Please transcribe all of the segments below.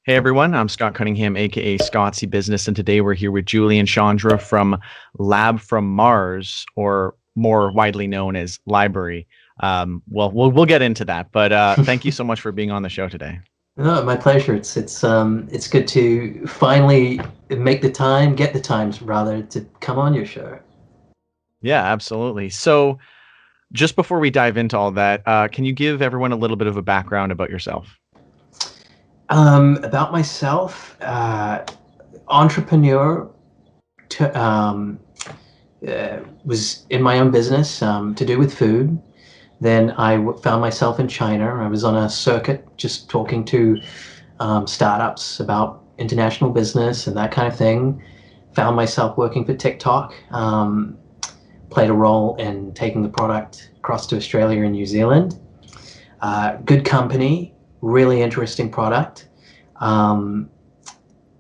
Hey everyone, I'm Scott Cunningham, aka Scottsy Business, and today we're here with Julian Chandra from Lab from Mars, or more widely known as LBRY. We'll get into that, but thank you so much for being on the show today. No, my pleasure. It's good to finally make the time, get the times rather, to come on your show. Yeah, absolutely. So, just before we dive into all that, can you give everyone a little bit of a background about yourself? About myself, entrepreneur, to, was in my own business to do with food. Then found myself in China. I was on a circuit just talking to startups about international business and that kind of thing. Found myself working for TikTok. Played a role in taking the product across to Australia and New Zealand. Good company, really interesting product. Um,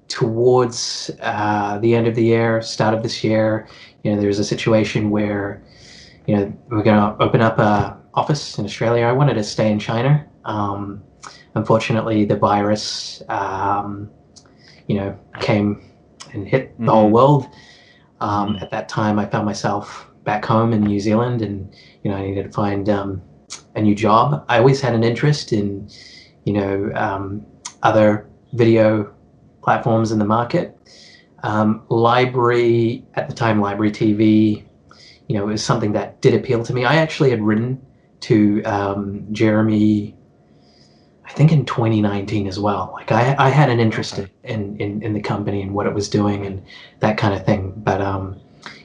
Towards the end of the year, start of this year, there was a situation where, we're going to open up a office in Australia. I wanted to stay in China. Unfortunately, the virus, came and hit the whole world. At that time, I found myself back home in New Zealand, and I needed to find a new job. I always had an interest in, other video platforms in the market. LBRY at the time, LBRY TV, it was something that did appeal to me. I actually had written to Jeremy, I think in 2019 as well. Like I had an interest in the company and what it was doing and that kind of thing, but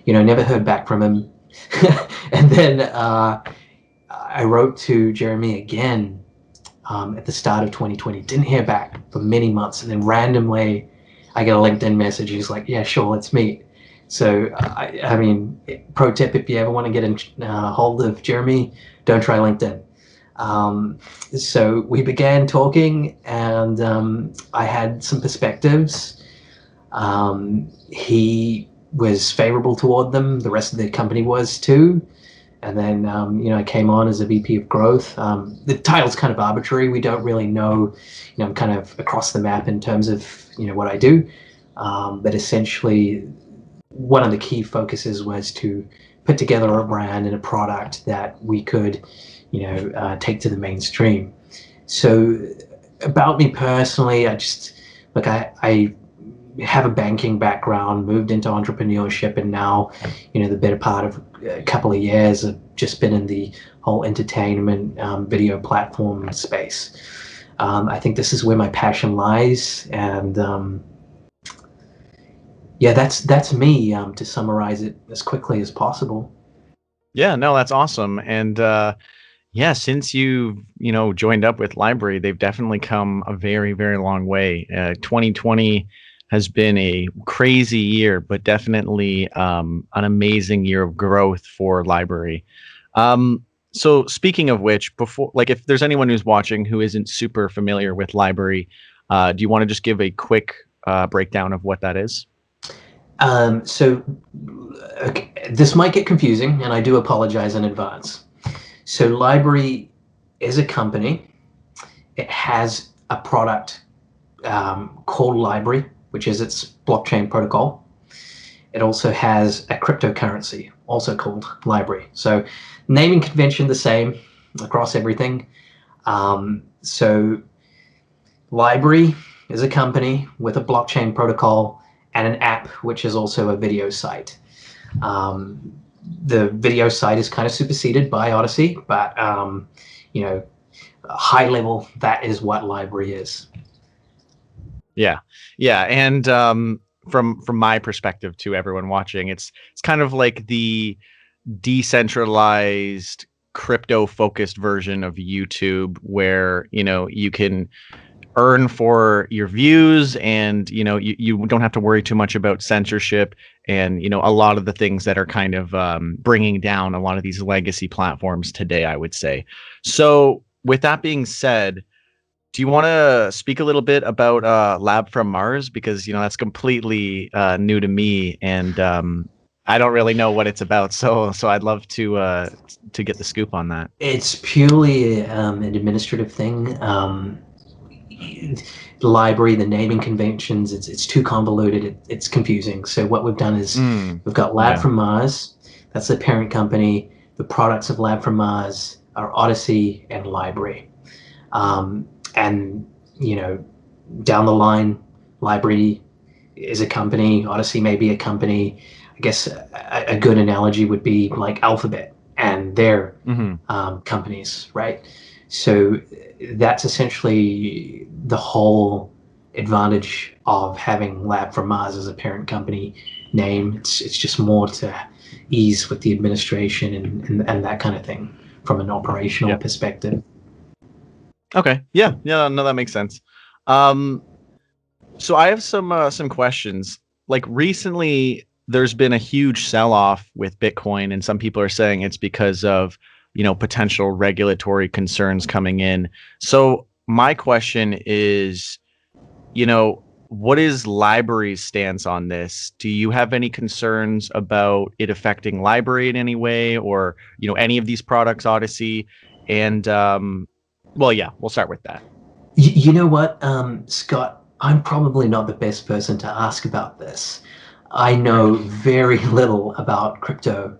never heard back from him. And then I wrote to Jeremy again at the start of 2020. Didn't hear back for many months, and then randomly I get a LinkedIn message. He's like, "Yeah, sure, let's meet." So I mean, pro tip: if you ever want to get in hold of Jeremy, don't try LinkedIn. So we began talking, and I had some perspectives. He was favorable toward them. The rest of the company was too. And then, I came on as a VP of growth. The title's kind of arbitrary. We don't really know, I'm kind of across the map in terms of, what I do. But essentially, one of the key focuses was to put together a brand and a product that we could, take to the mainstream. So about me personally, I have a banking background, moved into entrepreneurship, and now, the better part of a couple of years I've just been in the whole entertainment video platform space. I think this is where my passion lies, and yeah, that's me to summarize it as quickly as possible. Yeah, no, that's awesome. And yeah, since you've joined up with LBRY, they've definitely come a very, very long way. 2020 has been a crazy year, but definitely an amazing year of growth for LBRY. So speaking of which, before, like, if there's anyone who's watching who isn't super familiar with LBRY, do you want to just give a quick breakdown of what that is? So okay, this might get confusing, and I do apologize in advance. So LBRY is a company. It has a product called LBRY, which is its blockchain protocol. It also has a cryptocurrency, also called LBRY. So naming convention the same across everything. So LBRY is a company with a blockchain protocol and an app, which is also a video site. The video site is kind of superseded by Odysee, but high level, that is what LBRY is. Yeah, yeah, and from my perspective to everyone watching, it's kind of like the decentralized crypto focused version of YouTube, where you can earn for your views, and you don't have to worry too much about censorship, and a lot of the things that are kind of bringing down a lot of these legacy platforms today, I would say. So with that being said, do you want to speak a little bit about Lab from Mars, because that's completely new to me, and I don't really know what it's about, so I'd love to get the scoop on that. It's purely an administrative thing. LBRY, the naming conventions, it's too convoluted. It's confusing. So what we've done is we've got Lab from Mars. That's the parent company. The products of Lab from Mars are Odysee and LBRY. And, you know, down the line, LBRY is a company. Odysee may be a company. I guess a good analogy would be like Alphabet and their companies, right? So that's essentially the whole advantage of having Lab from Mars as a parent company name. It's just more to ease with the administration and that kind of thing from an operational perspective. Okay. Yeah. No, that makes sense. So I have some questions. Like recently, there's been a huge sell-off with Bitcoin, and some people are saying it's because of, you know, potential regulatory concerns coming in. So my question is, you know, what is LBRY's stance on this? Do you have any concerns about it affecting LBRY in any way, or, you know, any of these products, Odysee? And well, yeah, we'll start with that. You know what, Scott? I'm probably not the best person to ask about this. I know very little about crypto.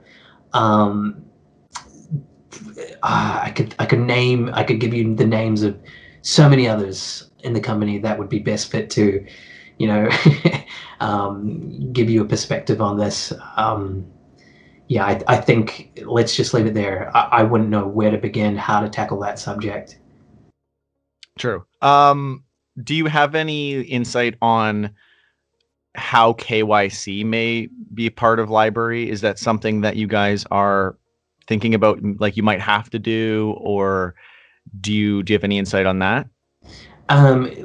I could give you the names of so many others in the company that would be best fit to, you know, give you a perspective on this. Yeah, I think let's just leave it there. I wouldn't know where to begin, how to tackle that subject. True. Do you have any insight on how KYC may be part of LBRY? Is that something that you guys are thinking about, like you might have to do, or do you have any insight on that?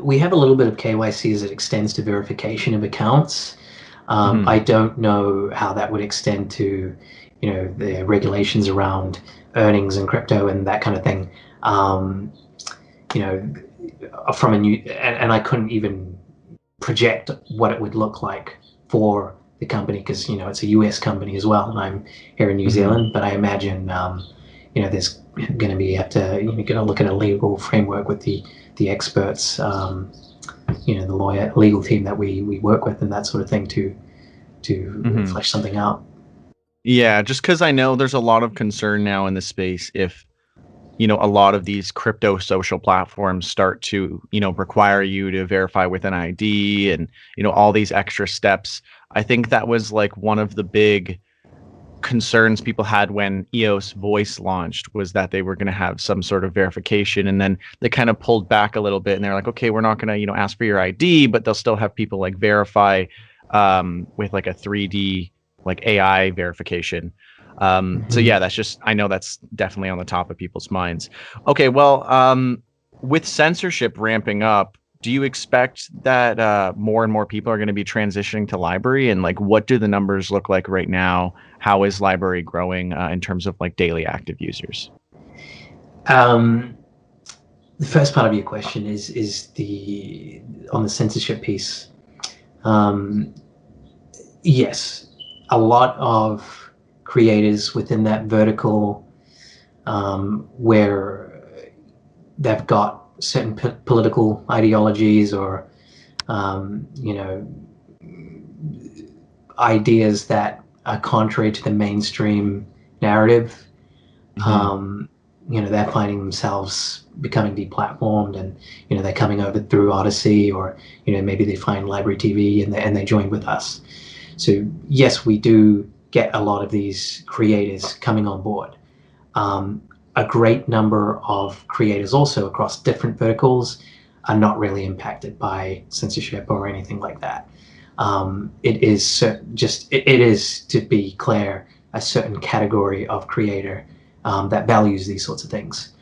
We have a little bit of KYC as it extends to verification of accounts. I don't know how that would extend to, you know, the regulations around earnings and crypto and that kind of thing. You know, from a new, and I couldn't even project what it would look like for the company because, you know, it's a US company as well, and I'm here in New Zealand. But I imagine, you know, there's going to be going to look at a legal framework with the experts, you know, the legal team that we work with and that sort of thing to flesh something out. Yeah, just because I know there's a lot of concern now in the space if, you know, a lot of these crypto social platforms start to, you know, require you to verify with an ID and, you know, all these extra steps. I think that was like one of the big concerns people had when EOS Voice launched, was that they were going to have some sort of verification, and then they kind of pulled back a little bit and they're like, okay, we're not going to, you know, ask for your ID, but they'll still have people like verify with like a 3D like AI verification. So yeah, that's just, I know that's definitely on the top of people's minds. Okay, well, with censorship ramping up, do you expect that more and more people are going to be transitioning to LBRY? And like, what do the numbers look like right now? How is LBRY growing in terms of like daily active users? The first part of your question is on the censorship piece. Yes, a lot of creators within that vertical, where they've got certain political ideologies or, you know, ideas that are contrary to the mainstream narrative. You know, they're finding themselves becoming deplatformed, and, you know, they're coming over through Odysee, or, you know, maybe they find LBRY TV and they join with us. So yes, we do get a lot of these creators coming on board. A great number of creators also across different verticals are not really impacted by censorship or anything like that. It is it is, to be clear, a certain category of creator that values these sorts of things.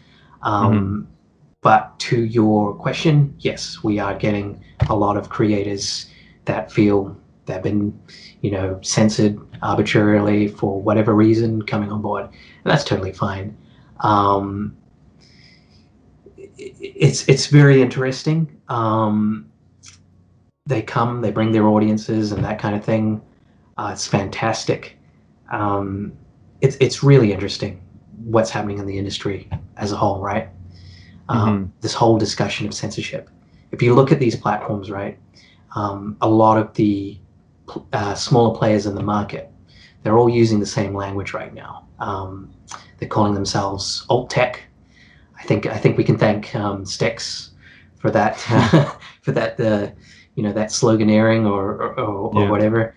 But to your question, yes, we are getting a lot of creators that feel they've been, you know, censored arbitrarily for whatever reason coming on board, and that's totally fine. It's very interesting. They come, they bring their audiences and that kind of thing. It's fantastic. It's really interesting what's happening in the industry as a whole, right? This whole discussion of censorship. if you look at these platforms, right, a lot of the smaller players in the market, they're all using the same language right now. They're calling themselves alt tech. I think we can thank Sticks for that for that that sloganeering or whatever.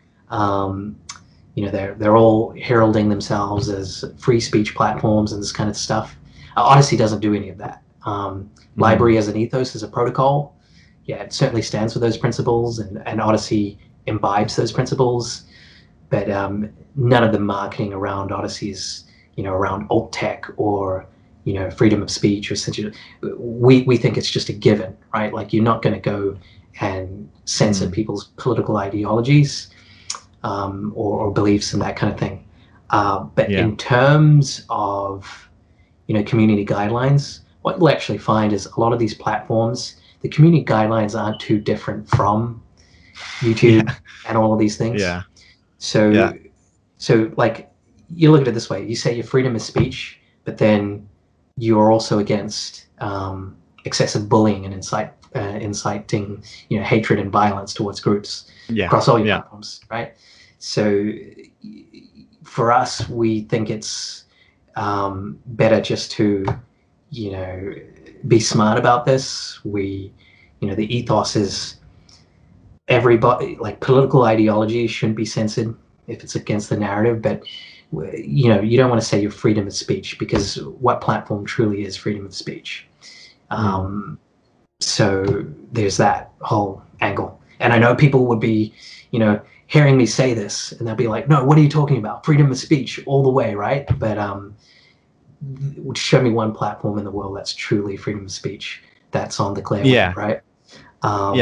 They're all heralding themselves as free speech platforms and this kind of stuff. Odysee doesn't do any of that. LBRY as an ethos, as a protocol, yeah, it certainly stands for those principles, and Odysee imbibes those principles. But none of the marketing around Odysee is, around alt tech or, freedom of speech or censorship. We think it's just a given, right? Like, you're not going to go and censor people's political ideologies or beliefs and that kind of thing. But in terms of, community guidelines, what you'll actually find is a lot of these platforms, the community guidelines aren't too different from YouTube and all of these things. So like, you look at it this way: you say your freedom of speech, but then you're also against excessive bullying and inciting, hatred and violence towards groups across all your platforms, right? So for us, we think it's better just to, be smart about this. The ethos is everybody, like, political ideology shouldn't be censored if it's against the narrative, but you don't want to say your freedom of speech, because what platform truly is freedom of speech? So there's that whole angle. And I know people would be, hearing me say this, and they'll be like, no, what are you talking about? Freedom of speech all the way, right? But show me one platform in the world that's truly freedom of speech that's on the clear land, right?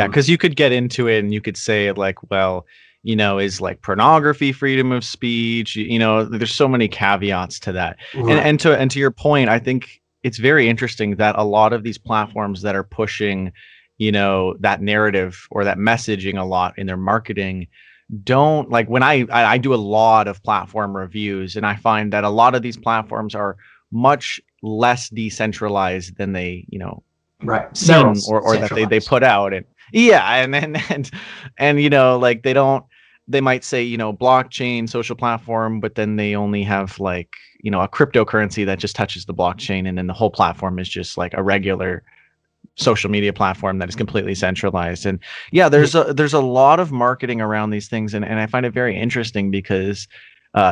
Because you could get into it and you could say, like, well, is, like, pornography freedom of speech? There's so many caveats to that. Right. And to your point, I think it's very interesting that a lot of these platforms that are pushing, that narrative or that messaging a lot in their marketing don't, like, when I do a lot of platform reviews, and I find that a lot of these platforms are much less decentralized than they, right, seem or that they put out. And like, they might say, blockchain, social platform, but then they only have, like, a cryptocurrency that just touches the blockchain, and then the whole platform is just like a regular social media platform that is completely centralized. And there's a lot of marketing around these things, and I find it very interesting because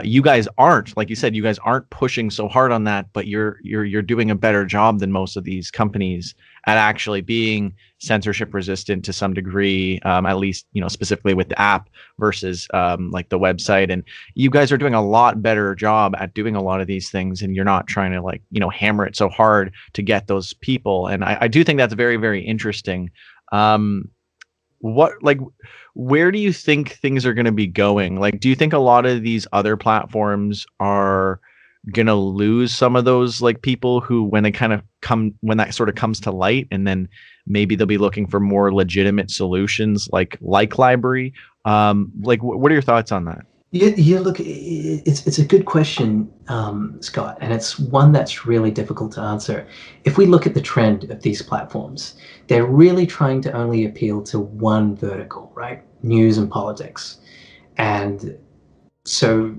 you guys aren't, like you said, you guys aren't pushing so hard on that, but you're doing a better job than most of these companies at actually being censorship resistant to some degree, at least, specifically with the app versus like the website. And you guys are doing a lot better job at doing a lot of these things, and you're not trying to, like, hammer it so hard to get those people. And I do think that's very, very interesting. Where do you think things are going to be going? Like, do you think a lot of these other platforms are going to lose some of those, like, people who, when that sort of comes to light, and then maybe they'll be looking for more legitimate solutions like LBRY? Like, what are your thoughts on that? Look, it's a good question, Scott, and it's one that's really difficult to answer. If we look at the trend of these platforms, they're really trying to only appeal to one vertical, right? News and politics. And so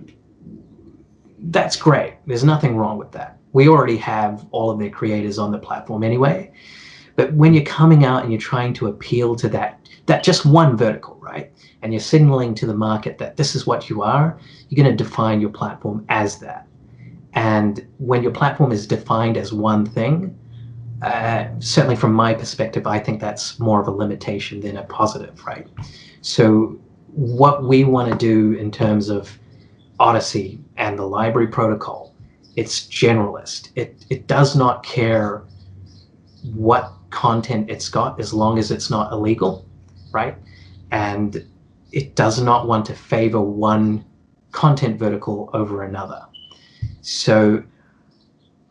that's great. There's nothing wrong with that. We already have all of their creators on the platform anyway. But when you're coming out and you're trying to appeal to that just one vertical, right? And you're signaling to the market that this is what you are, you're going to define your platform as that. And when your platform is defined as one thing, certainly from my perspective, I think that's more of a limitation than a positive, right? So what we want to do in terms of Odysee and the LBRY protocol, it's generalist. It does not care what content it's got as long as it's not illegal, right? And it does not want to favor one content vertical over another. So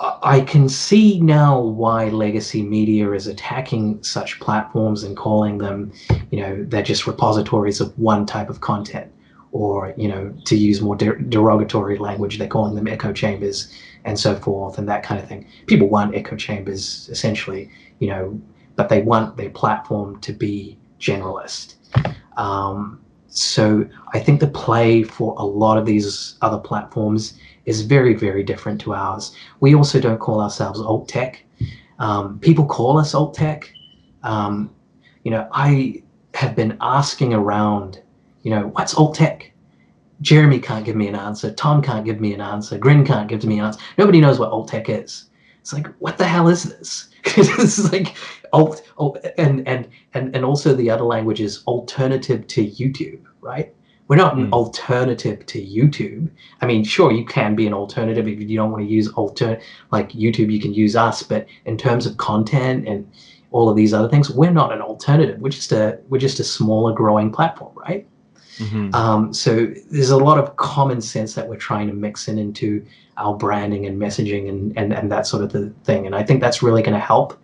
I can see now why legacy media is attacking such platforms and calling them, they're just repositories of one type of content, or, to use more derogatory language, they're calling them echo chambers and so forth and that kind of thing. People want echo chambers, essentially, but they want their platform to be generalist. So I think the play for a lot of these other platforms is very, very different to ours. We also don't call ourselves alt tech. People call us alt tech. I have been asking around, what's alt tech? Jeremy can't give me an answer. Tom can't give me an answer. Grin can't give me an answer. Nobody knows what alt tech is. It's like, what the hell is this? This is like alt, and also the other language is alternative to YouTube, right? We're not an alternative to YouTube. I mean, sure, you can be an alternative if you don't want to use like YouTube. You can use us, but in terms of content and all of these other things, we're not an alternative. We're just a smaller, growing platform, right? So there's a lot of common sense that we're trying to mix into our branding and messaging and that sort of thing. And I think that's really going to help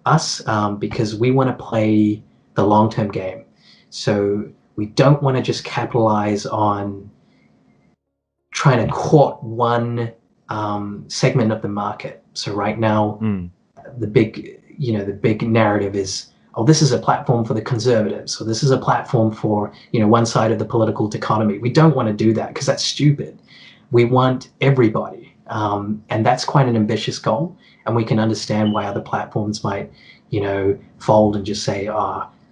us because we want to play the long-term game. So we don't want to just capitalize on trying to court one segment of the market. So right now, the big narrative is, oh, this is a platform for the conservatives, so this is a platform for one side of the political dichotomy. We don't want to do that because that's stupid. We want everybody, and that's quite an ambitious goal. And we can understand why other platforms might, fold and just say,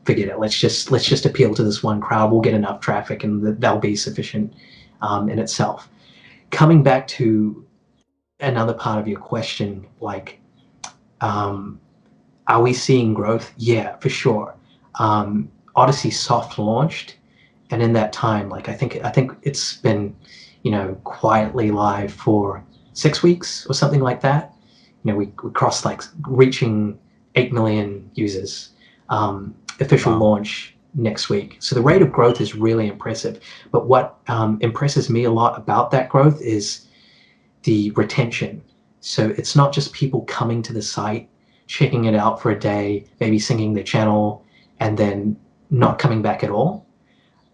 forget it. Let's just appeal to this one crowd. We'll get enough traffic, and that'll be sufficient in itself. Coming back to another part of your question, like, are we seeing growth? Yeah, for sure. Odysee soft launched, and in that time, like I think it's been, quietly live for 6 weeks or something like that. We crossed like reaching 8 million users. Official launch next week. So the rate of growth is really impressive. But what impresses me a lot about that growth is the retention. So it's not just people coming to the site, checking it out for a day, maybe singing their channel, and then not coming back at all.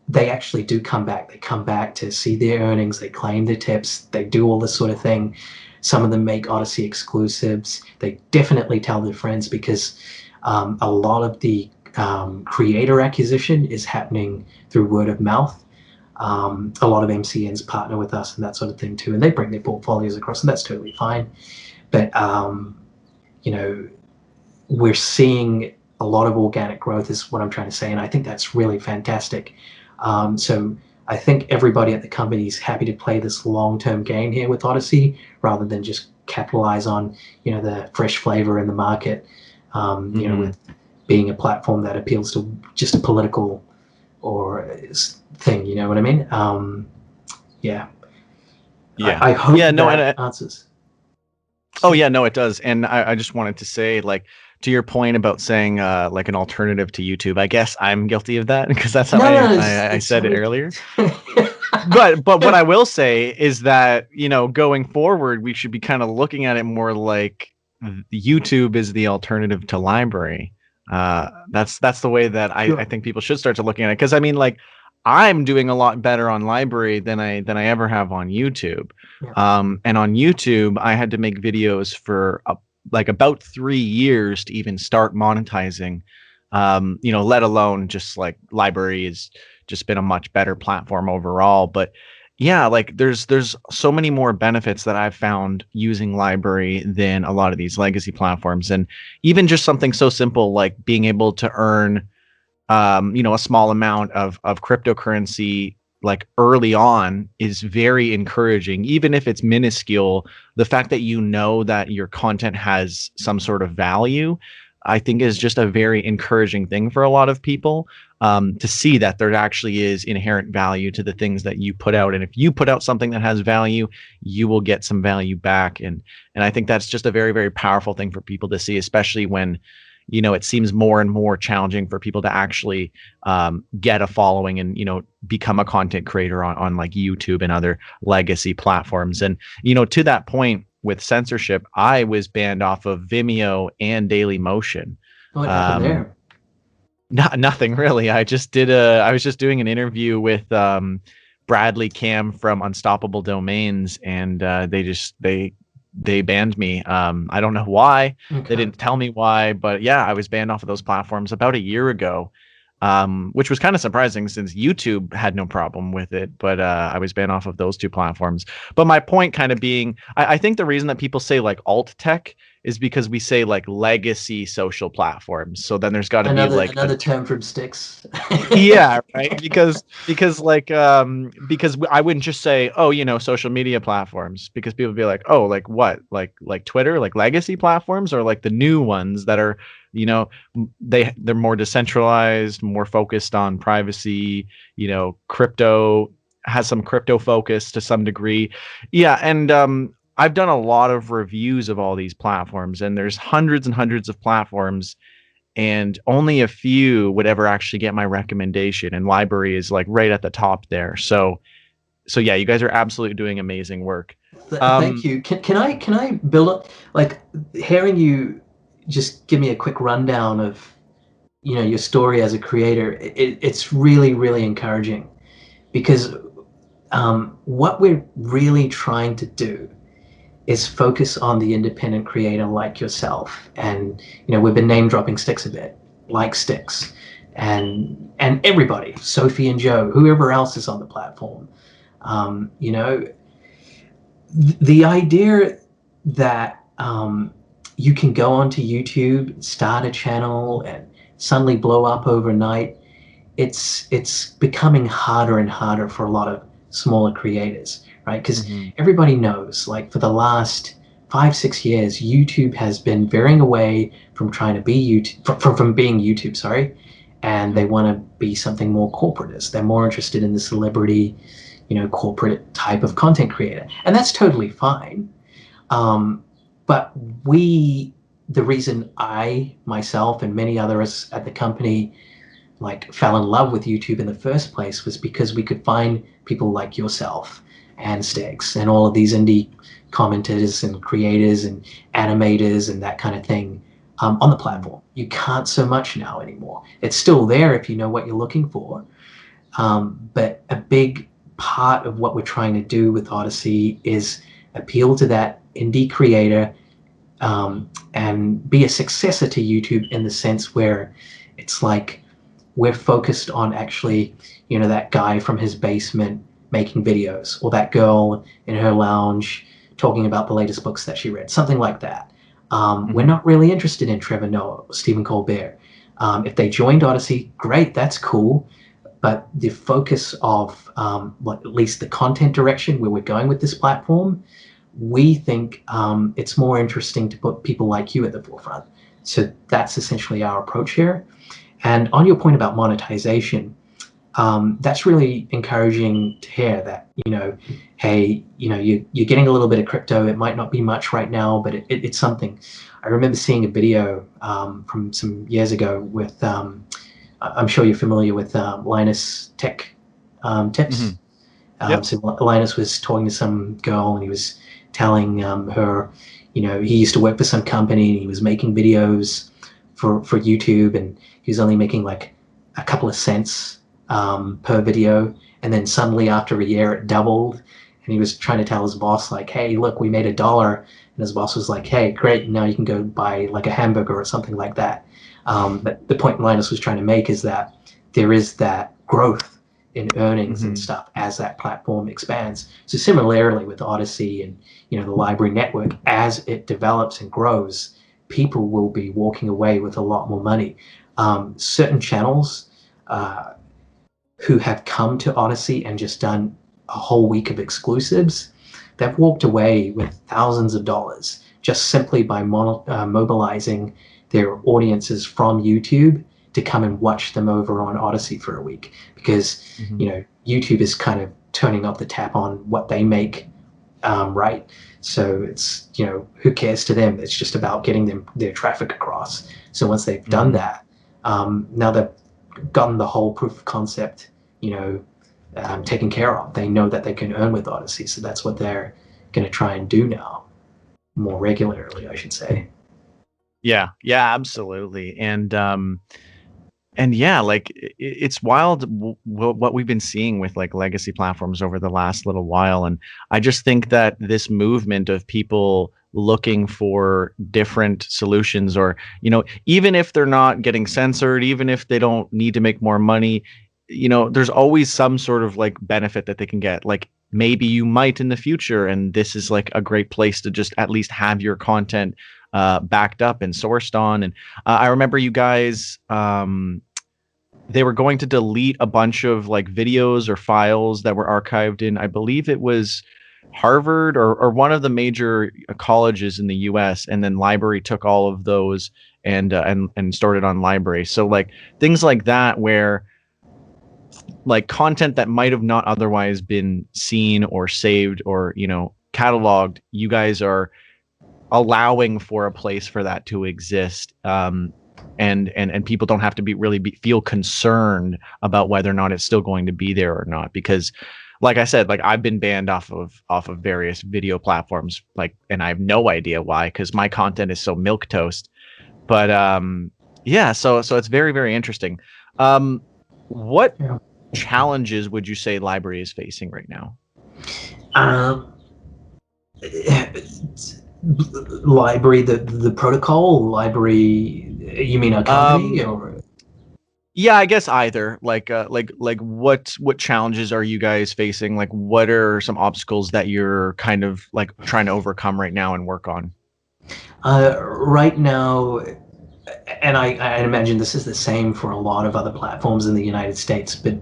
They actually do come back. They come back to see their earnings. They claim their tips. They do all this sort of thing. Some of them make Odysee exclusives. They definitely tell their friends because a lot of the creator acquisition is happening through word of mouth. A lot of MCNs partner with us and that sort of thing too, and they bring their portfolios across, and that's totally fine. But we're seeing a lot of organic growth is what I'm trying to say, and I think that's really fantastic. So I think everybody at the company is happy to play this long-term game here with Odysee rather than just capitalize on the fresh flavor in the market, with being a platform that appeals to just a political or thing. You know what I mean? Yeah. I hope that answers. Oh yeah, no, it does. And I just wanted to say, like, to your point about saying like an alternative to YouTube, I guess I'm guilty of that because that's how I said it earlier. but what I will say is that, going forward, we should be kind of looking at it more like YouTube is the alternative to LBRY. That's the way that I think people should start to looking at it. Because I mean, like, I'm doing a lot better on LBRY than I ever have on YouTube. Yeah. And on YouTube, I had to make videos for about 3 years to even start monetizing. Let alone just like LBRY has just been a much better platform overall. But yeah, like there's so many more benefits that I've found using LBRY than a lot of these legacy platforms. And even just something so simple like being able to earn a small amount of cryptocurrency like early on is very encouraging. Even if it's minuscule, the fact that that your content has some sort of value, I think is just a very encouraging thing for a lot of people, to see that there actually is inherent value to the things that you put out. And if you put out something that has value, you will get some value back. And I think that's just a very, very powerful thing for people to see, especially when it seems more and more challenging for people to actually get a following and, become a content creator on like YouTube and other legacy platforms. And, to that point with censorship, I was banned off of Vimeo and Dailymotion. What happened there? Nothing really. I was just doing an interview with Bradley Cam from Unstoppable Domains, and they they banned me. I don't know why. They Okay. didn't tell me why, but yeah, I was banned off of those platforms about a year ago, which was kind of surprising since YouTube had no problem with it. But I was banned off of those two platforms. But my point kind of being, I think the reason that people say like alt tech is because we say like legacy social platforms. So then there's got to be like a Another term from Sticks. yeah, right. Because I wouldn't just say, oh, social media platforms, because people would be like, oh, like what, like Twitter, like legacy platforms, or like the new ones that are, they're more decentralized, more focused on privacy, crypto, has some crypto focus to some degree. Yeah, and I've done a lot of reviews of all these platforms, and there's hundreds and hundreds of platforms, and only a few would ever actually get my recommendation, and LBRY is like right at the top there. So yeah, you guys are absolutely doing amazing work. Thank you. Can I build up, like, hearing you just give me a quick rundown of your story as a creator? It's really really encouraging, because what we're really trying to do is focus on the independent creator like yourself. And we've been name dropping Sticks a bit, like Sticks, and everybody, Sophie and Joe, whoever else is on the platform. You know, the idea that you can go onto YouTube, start a channel, and suddenly blow up overnight, it's becoming harder and harder for a lot of smaller creators, right? Because everybody knows, like, for the last 5-6 years, YouTube has been veering away from trying to be YouTube, from being YouTube, sorry, and they want to be something more corporatist. They're more interested in the celebrity, corporate type of content creator, and that's totally fine. But the reason I, myself, and many others at the company like fell in love with YouTube in the first place was because we could find people like yourself and Sticks and all of these indie commenters and creators and animators and that kind of thing on the platform. You can't so much now anymore. It's still there if you know what you're looking for. But a big part of what we're trying to do with Odysee is appeal to that indie creator, and be a successor to YouTube in the sense where it's like we're focused on actually, that guy from his basement making videos, or that girl in her lounge talking about the latest books that she read, something like that. We're not really interested in Trevor Noah or Stephen Colbert. If they joined Odysee, great, that's cool. But the focus of at least the content direction where we're going with this platform, we think it's more interesting to put people like you at the forefront. So that's essentially our approach here. And on your point about monetization, that's really encouraging to hear that, hey, you're getting a little bit of crypto. It might not be much right now, but it's something. I remember seeing a video from some years ago with, I'm sure you're familiar with Linus Tech Tips. Yep. So Linus was talking to some girl, and he was telling her, he used to work for some company, and he was making videos for YouTube, and he was only making like a couple of cents per video. And then suddenly after a year it doubled, and he was trying to tell his boss, like, hey, look, we made $1. And his boss was like, hey, great, now you can go buy like a hamburger or something like that. But the point Linus was trying to make is that there is that growth in earnings and stuff as that platform expands. So similarly with Odysee and the LBRY network, as it develops and grows, people will be walking away with a lot more money. Certain channels who have come to Odysee and just done a whole week of exclusives, they've walked away with thousands of dollars just simply by mobilizing their audiences from YouTube to come and watch them over on Odysee for a week, because YouTube is kind of turning off the tap on what they make, right? So it's, who cares to them? It's just about getting their traffic across. So once they've done that, now they've gotten the whole proof of concept, taken care of. They know that they can earn with Odysee, so that's what they're going to try and do now, more regularly, I should say. Yeah, absolutely. And yeah, like it's wild what we've been seeing with like legacy platforms over the last little while. And I just think that this movement of people looking for different solutions, or even if they're not getting censored, even if they don't need to make more money, there's always some sort of like benefit that they can get. Like maybe you might in the future, and this is like a great place to just at least have your content backed up and sourced on. And I remember you guys, they were going to delete a bunch of like videos or files that were archived in, I believe it was Harvard or one of the major colleges in the US, and then LBRY took all of those and stored it on LBRY. So like things like that, where like content that might have not otherwise been seen or saved or cataloged, you guys are allowing for a place for that to exist. And people don't have to feel concerned about whether or not it's still going to be there or not, because like I said, like I've been banned off of various video platforms, like, and I have no idea why, because my content is so milk toast. But yeah, so it's very, very interesting. What Yeah. challenges would you say LBRY is facing right now? LBRY, the protocol, LBRY, you mean our company, or? Yeah, I guess either. Like what challenges are you guys facing? Like what are some obstacles that you're kind of like trying to overcome right now and work on? Right now, and I imagine this is the same for a lot of other platforms in the United States, but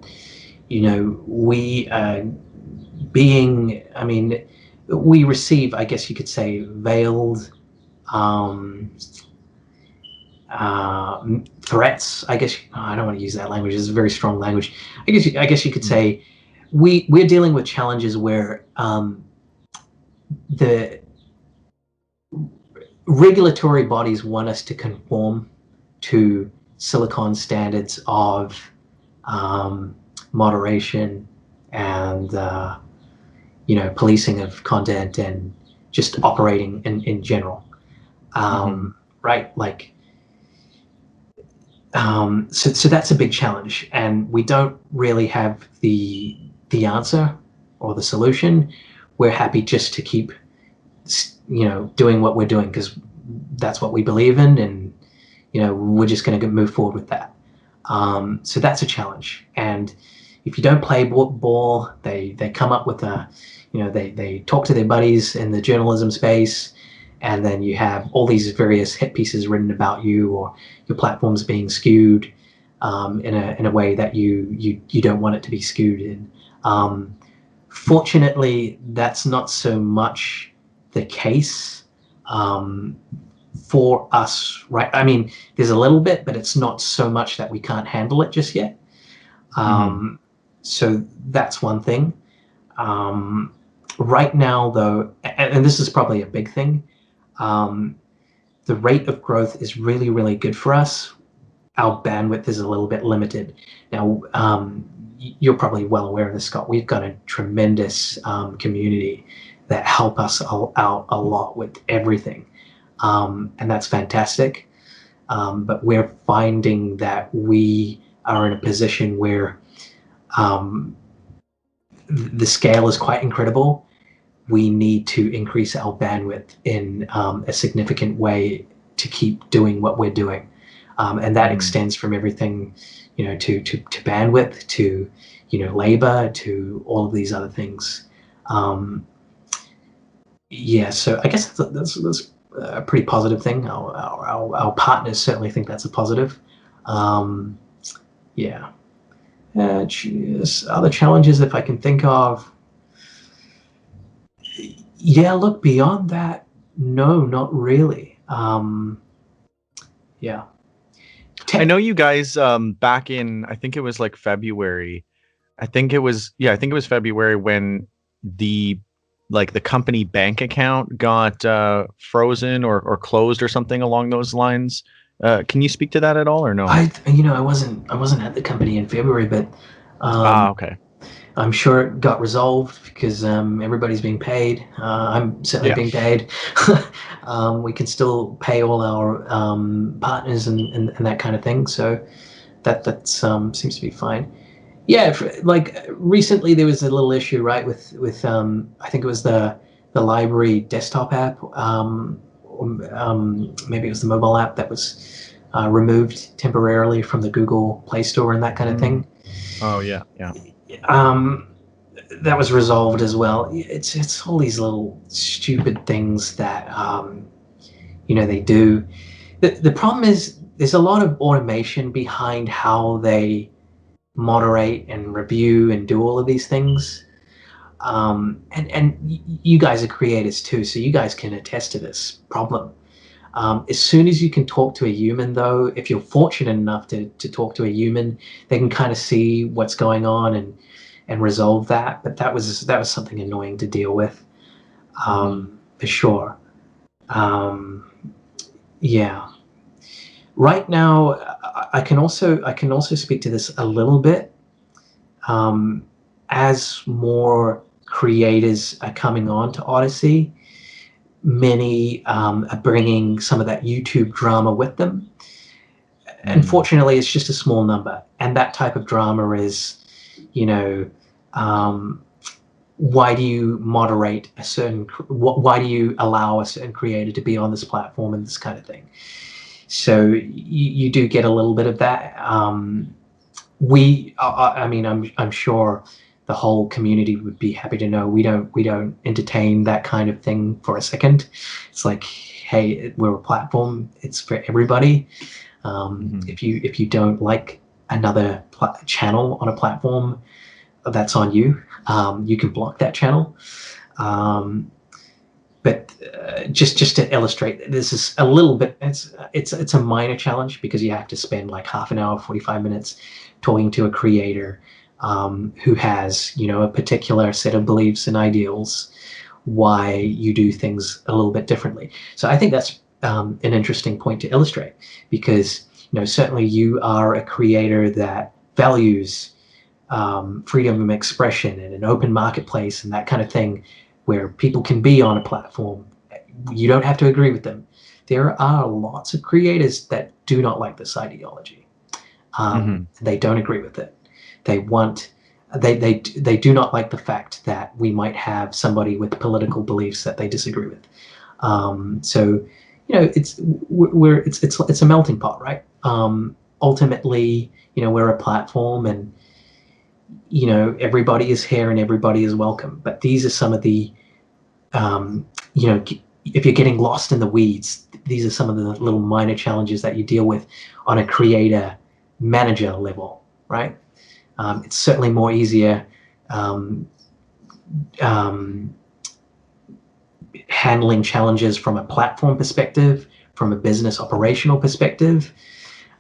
we I mean, we receive, I guess you could say, veiled threats. I guess I don't want to use that language. It's a very strong language. I guess you could say we're dealing with challenges where the regulatory bodies want us to conform to Silicon standards of moderation and policing of content and just operating in general. Right, like so that's a big challenge, and we don't really have the answer or the solution. We're happy just to keep doing what we're doing because that's what we believe in, and we're just going to move forward with that. So that's a challenge, and if you don't play ball, they come up with they talk to their buddies in the journalism space, and then you have all these various hit pieces written about you, or your platform's being skewed in a way that you don't want it to be skewed in. Fortunately, that's not so much the case for us, right? I mean, there's a little bit, but it's not so much that we can't handle it just yet. So that's one thing. Right now, though, and this is probably a big thing, the rate of growth is really, really good for us. Our bandwidth is a little bit limited. Now, you're probably well aware of this, Scott. We've got a tremendous community that help us out a lot with everything. And that's fantastic. But we're finding that we are in a position where the scale is quite incredible. We need to increase our bandwidth in a significant way to keep doing what we're doing. And that extends from everything, to bandwidth, to, labor, to all of these other things. Yeah, so I guess that's a pretty positive thing. Our partners certainly think that's a positive. Yeah. Other challenges, if I can think of. Yeah, look, beyond that, no, not really. Yeah. I know you guys back in, I think it was like February. I think it was February when the company bank account got frozen or closed or something along those lines. Can you speak to that at all or no? I wasn't at the company in February, but okay. I'm sure it got resolved because everybody's being paid. I'm certainly being paid. We can still pay all our partners and that kind of thing. So that seems to be fine. Yeah, like recently there was a little issue, right, with I think it was the the LBRY desktop app, maybe it was the mobile app that was removed temporarily from the Google Play Store and that kind of thing. Oh yeah, yeah. That was resolved as well. It's all these little stupid things that they do. The problem is there's a lot of automation behind how they moderate and review and do all of these things. And you guys are creators too, so you guys can attest to this problem. As soon as you can talk to a human, though, if you're fortunate enough to talk to a human, they can kind of see what's going on and resolve that. But that was something annoying to deal with, for sure. Yeah. Right now, I can also speak to this a little bit. As more creators are coming on to Odysee, many are bringing some of that YouTube drama with them. Unfortunately, it's just a small number, and that type of drama is, why do you moderate a certain? Why do you allow a certain creator to be on this platform and this kind of thing? So you do get a little bit of that. I'm sure the whole community would be happy to know we don't entertain that kind of thing for a second. It's like, hey, we're a platform. It's for everybody. If you don't like another channel on a platform, that's on you. You can block that channel. But just to illustrate, this is a little bit. It's a minor challenge because you have to spend like half an hour, 45 minutes, talking to a creator who has a particular set of beliefs and ideals, why you do things a little bit differently. So I think that's an interesting point to illustrate, because certainly you are a creator that values freedom of expression and an open marketplace and that kind of thing, where people can be on a platform. You don't have to agree with them. There are lots of creators that do not like this ideology. They don't agree with it. They do not like the fact that we might have somebody with political beliefs that they disagree with. So it's a melting pot, right? Ultimately, we're a platform, and everybody is here and everybody is welcome. But these are some of the if you're getting lost in the weeds, these are some of the little minor challenges that you deal with on a creator manager level, right? It's certainly more easier handling challenges from a platform perspective, from a business operational perspective,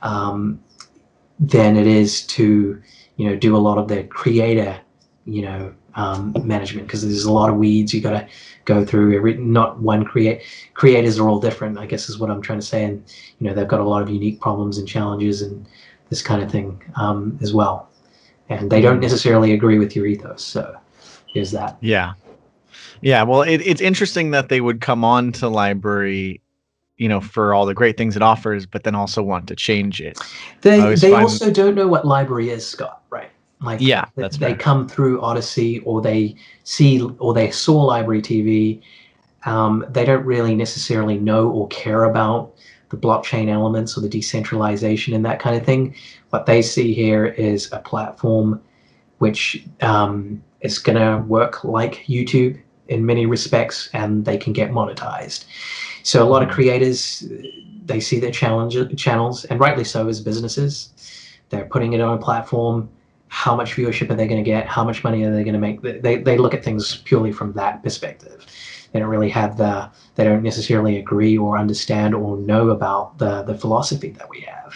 than it is to do a lot of the creator management, because there's a lot of weeds you got to go through. Not one creators are all different, I guess is what I'm trying to say, and they've got a lot of unique problems and challenges and this kind of thing as well, and they don't necessarily agree with your ethos. So there's that. Yeah well, it's interesting that they would come on to LBRY for all the great things it offers, but then also want to change it. They also don't know what LBRY is, Scott, right? Like, yeah, that's they fair. come through Odysee, or they saw LBRY TV. They don't really necessarily know or care about the blockchain elements or the decentralization and that kind of thing. What they see here is a platform which is going to work like YouTube in many respects, and they can get monetized. So a lot of creators, they see their channels, and rightly so, as businesses. They're putting it on a platform. How much viewership are they going to get? How much money are they going to make? They look at things purely from that perspective. They don't really have they don't necessarily agree or understand or know about the philosophy that we have.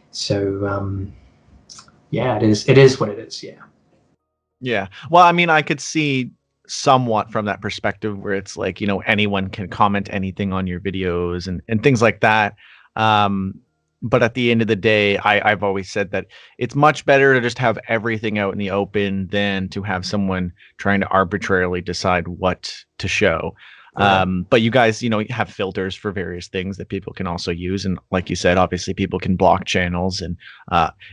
So yeah, it is what it is. Yeah. Well, I mean, I could see somewhat from that perspective where it's like, anyone can comment anything on your videos and things like that. But at the end of the day, I've always said that it's much better to just have everything out in the open than to have someone trying to arbitrarily decide what to show. But you guys, have filters for various things that people can also use. And like you said, obviously people can block channels, and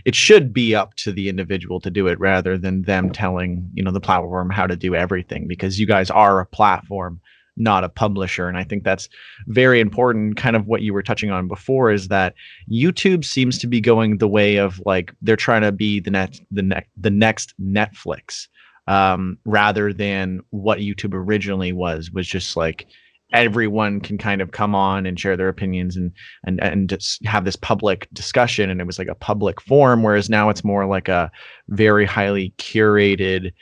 it should be up to the individual to do it rather than them telling, the platform how to do everything, because you guys are a platform. not a publisher. And I think that's very important. Kind of what you were touching on before is that YouTube seems to be going the way of like they're trying to be the next Netflix, rather than what YouTube originally was just like everyone can kind of come on and share their opinions and just have this public discussion, and it was like a public forum, whereas now it's more like a very highly curated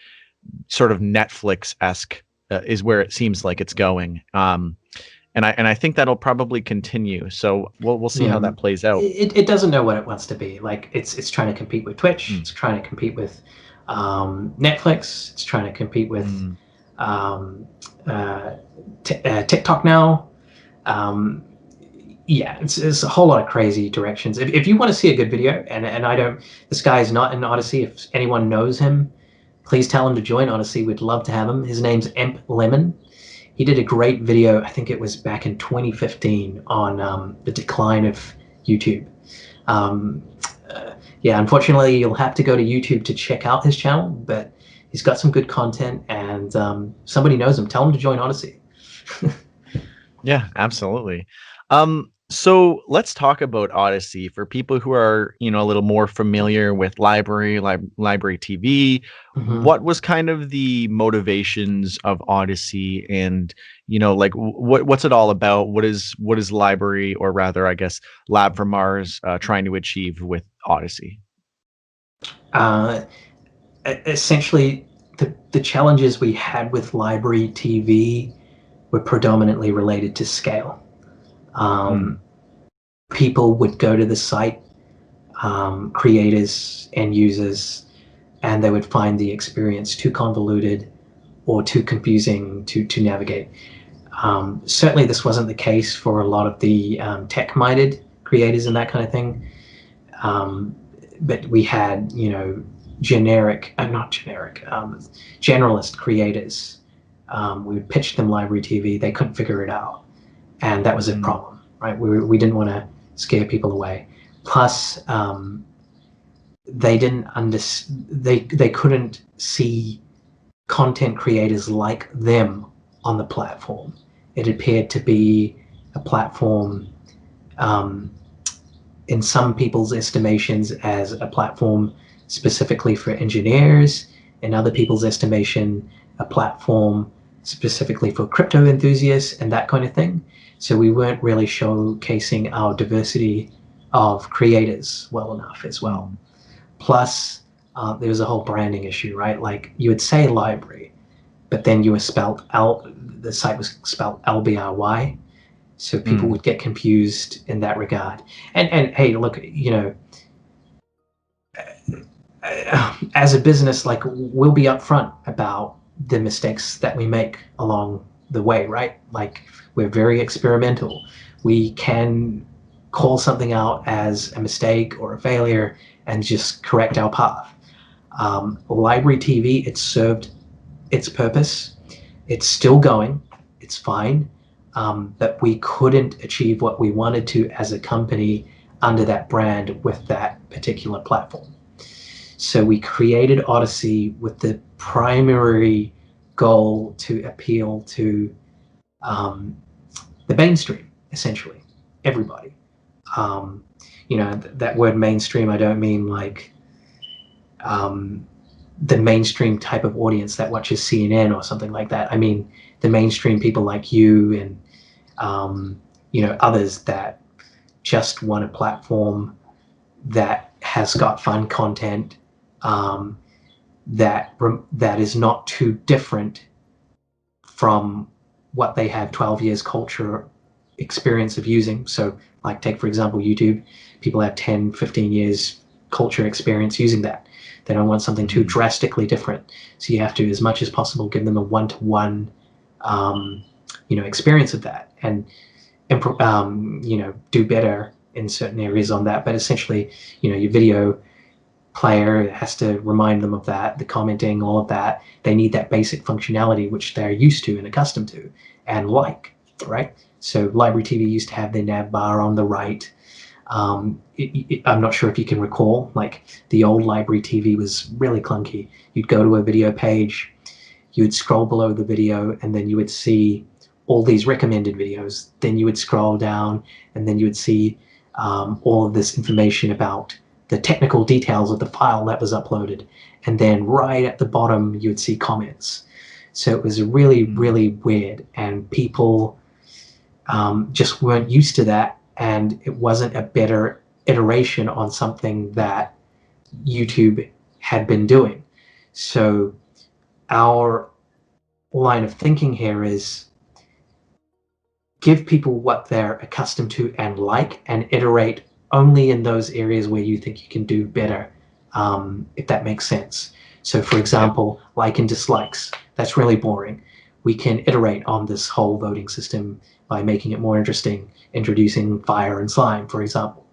sort of Netflix-esque, is where it seems like it's going. And I think that'll probably continue. So we'll see how that plays out. It doesn't know what it wants to be. Like it's trying to compete with Twitch. It's trying to compete with Netflix. It's trying to compete with TikTok now. Yeah, it's a whole lot of crazy directions. If you want to see a good video, and I don't, this guy is not in Odysee. If anyone knows him, please tell him to join Odysee. We'd love to have him. His name's Emp Lemon. He did a great video, I think it was back in 2015, on the decline of YouTube. Yeah, unfortunately, you'll have to go to YouTube to check out his channel, but he's got some good content, and somebody knows him. Tell him to join Odysee. Yeah, absolutely. So let's talk about Odysee for people who are, a little more familiar with LBRY, LBRY TV. What was kind of the motivations of Odysee, and like what's it all about? What is LBRY, or rather, I guess, Lab for Mars, trying to achieve with Odysee? Essentially, the challenges we had with LBRY TV were predominantly related to scale. People would go to the site, creators and users, and they would find the experience too convoluted or too confusing to navigate. Certainly this wasn't the case for a lot of the tech-minded creators and that kind of thing. But we had, generalist creators. We would pitch them LBRY TV. They couldn't figure it out. And that was a problem, right? We didn't want to scare people away. Plus, they didn't they couldn't see content creators like them on the platform. It appeared to be a platform, in some people's estimations, as a platform specifically for engineers, in other people's estimation, a platform specifically for crypto enthusiasts and that kind of thing. So we weren't really showcasing our diversity of creators well enough as well. Plus, there was a whole branding issue, right? Like you would say LBRY, but then you were the site was spelled LBRY. So people would get confused in that regard. And hey, look, as a business, like we'll be upfront about the mistakes that we make along the way, right? Like we're very experimental. We can call something out as a mistake or a failure and just correct our path. LBRY TV, it served its purpose. It's still going. It's fine. But we couldn't achieve what we wanted to as a company under that brand with that particular platform. So we created Odysee with the primary goal to appeal to the mainstream, essentially, everybody. That word mainstream, I don't mean like the mainstream type of audience that watches CNN or something like that. I mean the mainstream people like you and others that just want a platform that has got fun content, that is not too different from what they have 12 years culture experience of using. So like take for example YouTube, people have 10, 15 years culture experience using that. They don't want something too drastically different. So you have to, as much as possible, give them a one-to-one experience of that, and do better in certain areas on that. But essentially, your video player has to remind them of that, the commenting, all of that. They need that basic functionality which they're used to and accustomed to and right? So LBRY TV used to have their nav bar on the right. I'm not sure if you can recall, like the old LBRY TV was really clunky. You'd go to a video page, you would scroll below the video, and then you would see all these recommended videos. Then you would scroll down, and then you would see all of this information about the technical details of the file that was uploaded. And then right at the bottom, you would see comments. So it was really, really weird, and people just weren't used to that, and it wasn't a better iteration on something that YouTube had been doing. So our line of thinking here is give people what they're accustomed to and like, and iterate only in those areas where you think you can do better, if that makes sense. So for example, like and dislikes, that's really boring. We can iterate on this whole voting system by making it more interesting, introducing fire and slime, for example.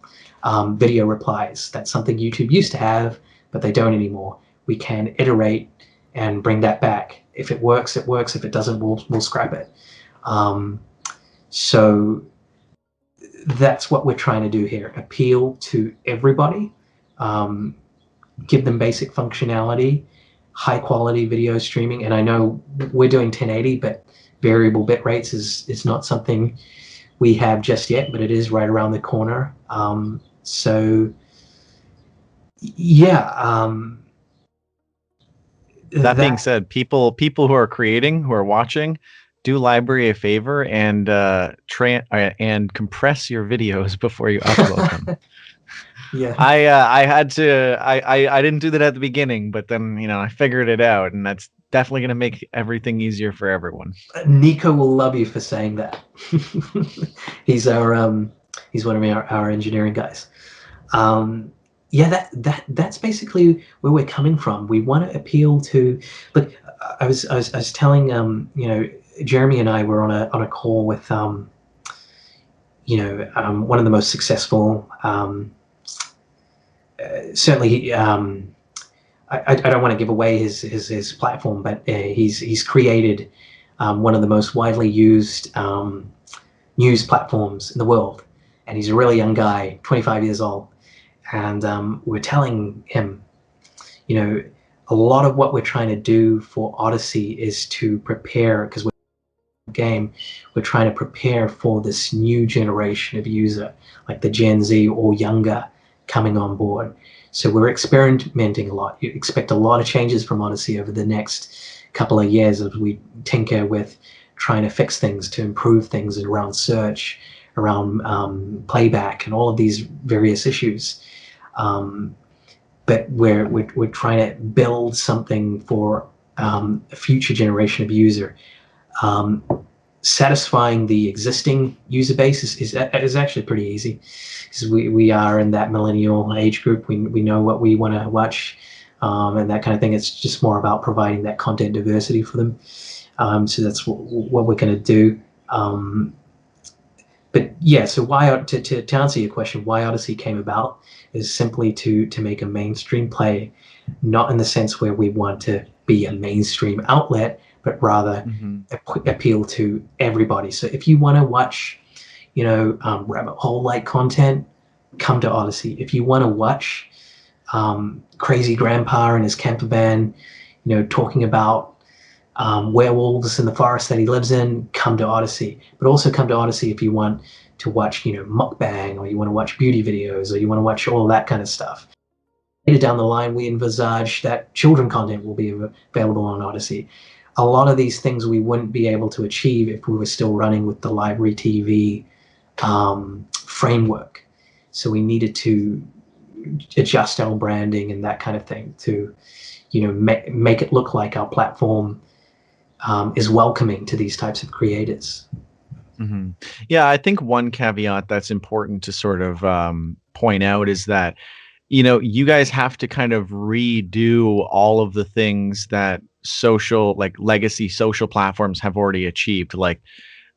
Video replies, that's something YouTube used to have, but they don't anymore. We can iterate and bring that back. If it works, it works. If it doesn't, we'll scrap it. So that's what we're trying to do here. Appeal to everybody, give them basic functionality, high quality video streaming. And I know we're doing 1080, but variable bit rates is not something we have just yet, but it is right around the corner. So yeah. That being said, people who are creating, who are watching, do LBRY a favor and and compress your videos before you upload them. Yeah, I didn't do that at the beginning, but then I figured it out, and that's definitely going to make everything easier for everyone. Nico will love you for saying that. He's one of our engineering guys. Yeah, that's basically where we're coming from. We want to appeal to. Look, I was telling Jeremy and I were on a call with one of the most successful. Certainly, I don't want to give away his platform, but he's created one of the most widely used news platforms in the world, and he's a really young guy, 25 years old. And we're telling him, a lot of what we're trying to do for Odysee is to prepare, because we're trying to prepare for this new generation of user, like the Gen Z or younger, coming on board. So we're experimenting a lot. You expect a lot of changes from Odysee over the next couple of years as we tinker with trying to fix things, to improve things around search, around playback, and all of these various issues. But we're trying to build something for a future generation of user. Satisfying the existing user base is actually pretty easy, because we are in that millennial age group. We know what we want to watch, and that kind of thing. It's just more about providing that content diversity for them. So that's what we're going to do. But yeah, so why to answer your question, why Odysee came about is simply to make a mainstream play, not in the sense where we want to be a mainstream outlet, but rather appeal to everybody. So if you want to watch, rabbit hole-like content, come to Odysee. If you want to watch crazy grandpa and his camper van, talking about werewolves in the forest that he lives in, come to Odysee. But also come to Odysee if you want to watch, mukbang, or you want to watch beauty videos, or you want to watch all that kind of stuff. Later down the line, we envisage that children content will be available on Odysee. A lot of these things we wouldn't be able to achieve if we were still running with the LBRY TV framework. So we needed to adjust our branding and that kind of thing to, make it look like our platform is welcoming to these types of creators. Yeah, I think one caveat that's important to sort of point out is that, you guys have to kind of redo all of the things that legacy social platforms have already achieved. Like,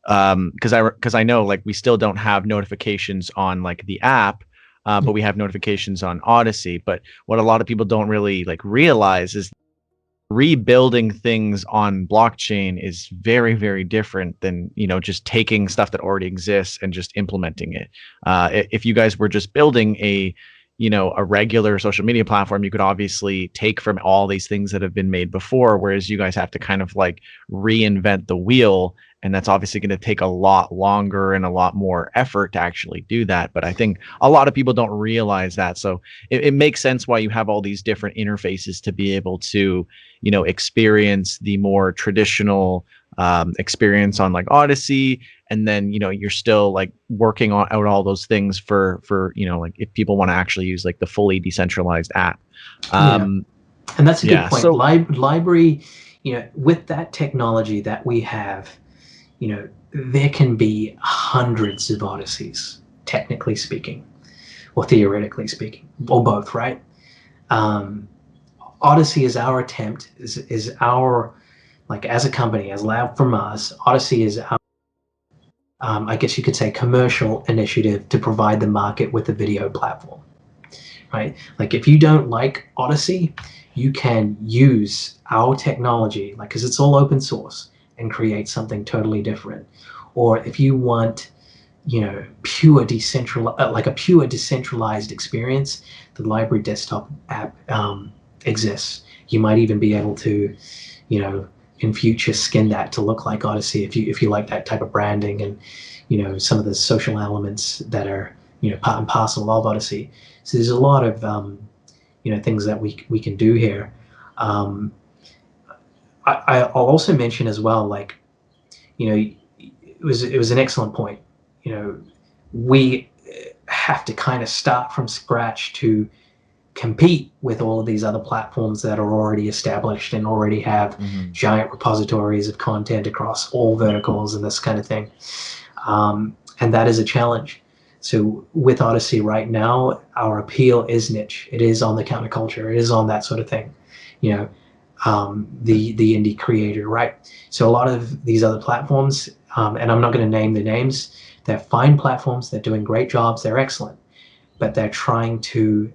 because I know, like, we still don't have notifications on like the app, but we have notifications on Odysee. But what a lot of people don't really realize is rebuilding things on blockchain is very, very different than, just taking stuff that already exists and just implementing it. If you guys were just building a, a regular social media platform, you could obviously take from all these things that have been made before, whereas you guys have to kind of like reinvent the wheel. And that's obviously going to take a lot longer and a lot more effort to actually do that. But I think a lot of people don't realize that. So it makes sense why you have all these different interfaces to be able to, experience the more traditional experience on like Odysee, and then you're still like working on out all those things for like if people want to actually use like the fully decentralized app. And that's a good point. So LBRY, with that technology that we have, there can be hundreds of Odysseys, technically speaking, or theoretically speaking, or both, right? Odysee is our attempt, is our, like as a company, as Lab for Mars, Odysee is our, I guess you could say, commercial initiative to provide the market with a video platform, right? Like if you don't like Odysee, you can use our technology, like, because it's all open source, and create something totally different. Or if you want, pure like a pure decentralized experience, the LBRY desktop app exists. You might even be able to, in future, skin that to look like Odysee if you like that type of branding and some of the social elements that are part and parcel of Odysee. So there's a lot of things that we can do here. I'll also mention as well, like it was an excellent point. We have to kind of start from scratch to compete with all of these other platforms that are already established and already have giant repositories of content across all verticals and this kind of thing. And that is a challenge. So with Odysee right now, our appeal is niche. It is on the counterculture. It is on that sort of thing, the indie creator, right? So a lot of these other platforms, and I'm not going to name the names, they're fine platforms. They're doing great jobs. They're excellent, but they're trying to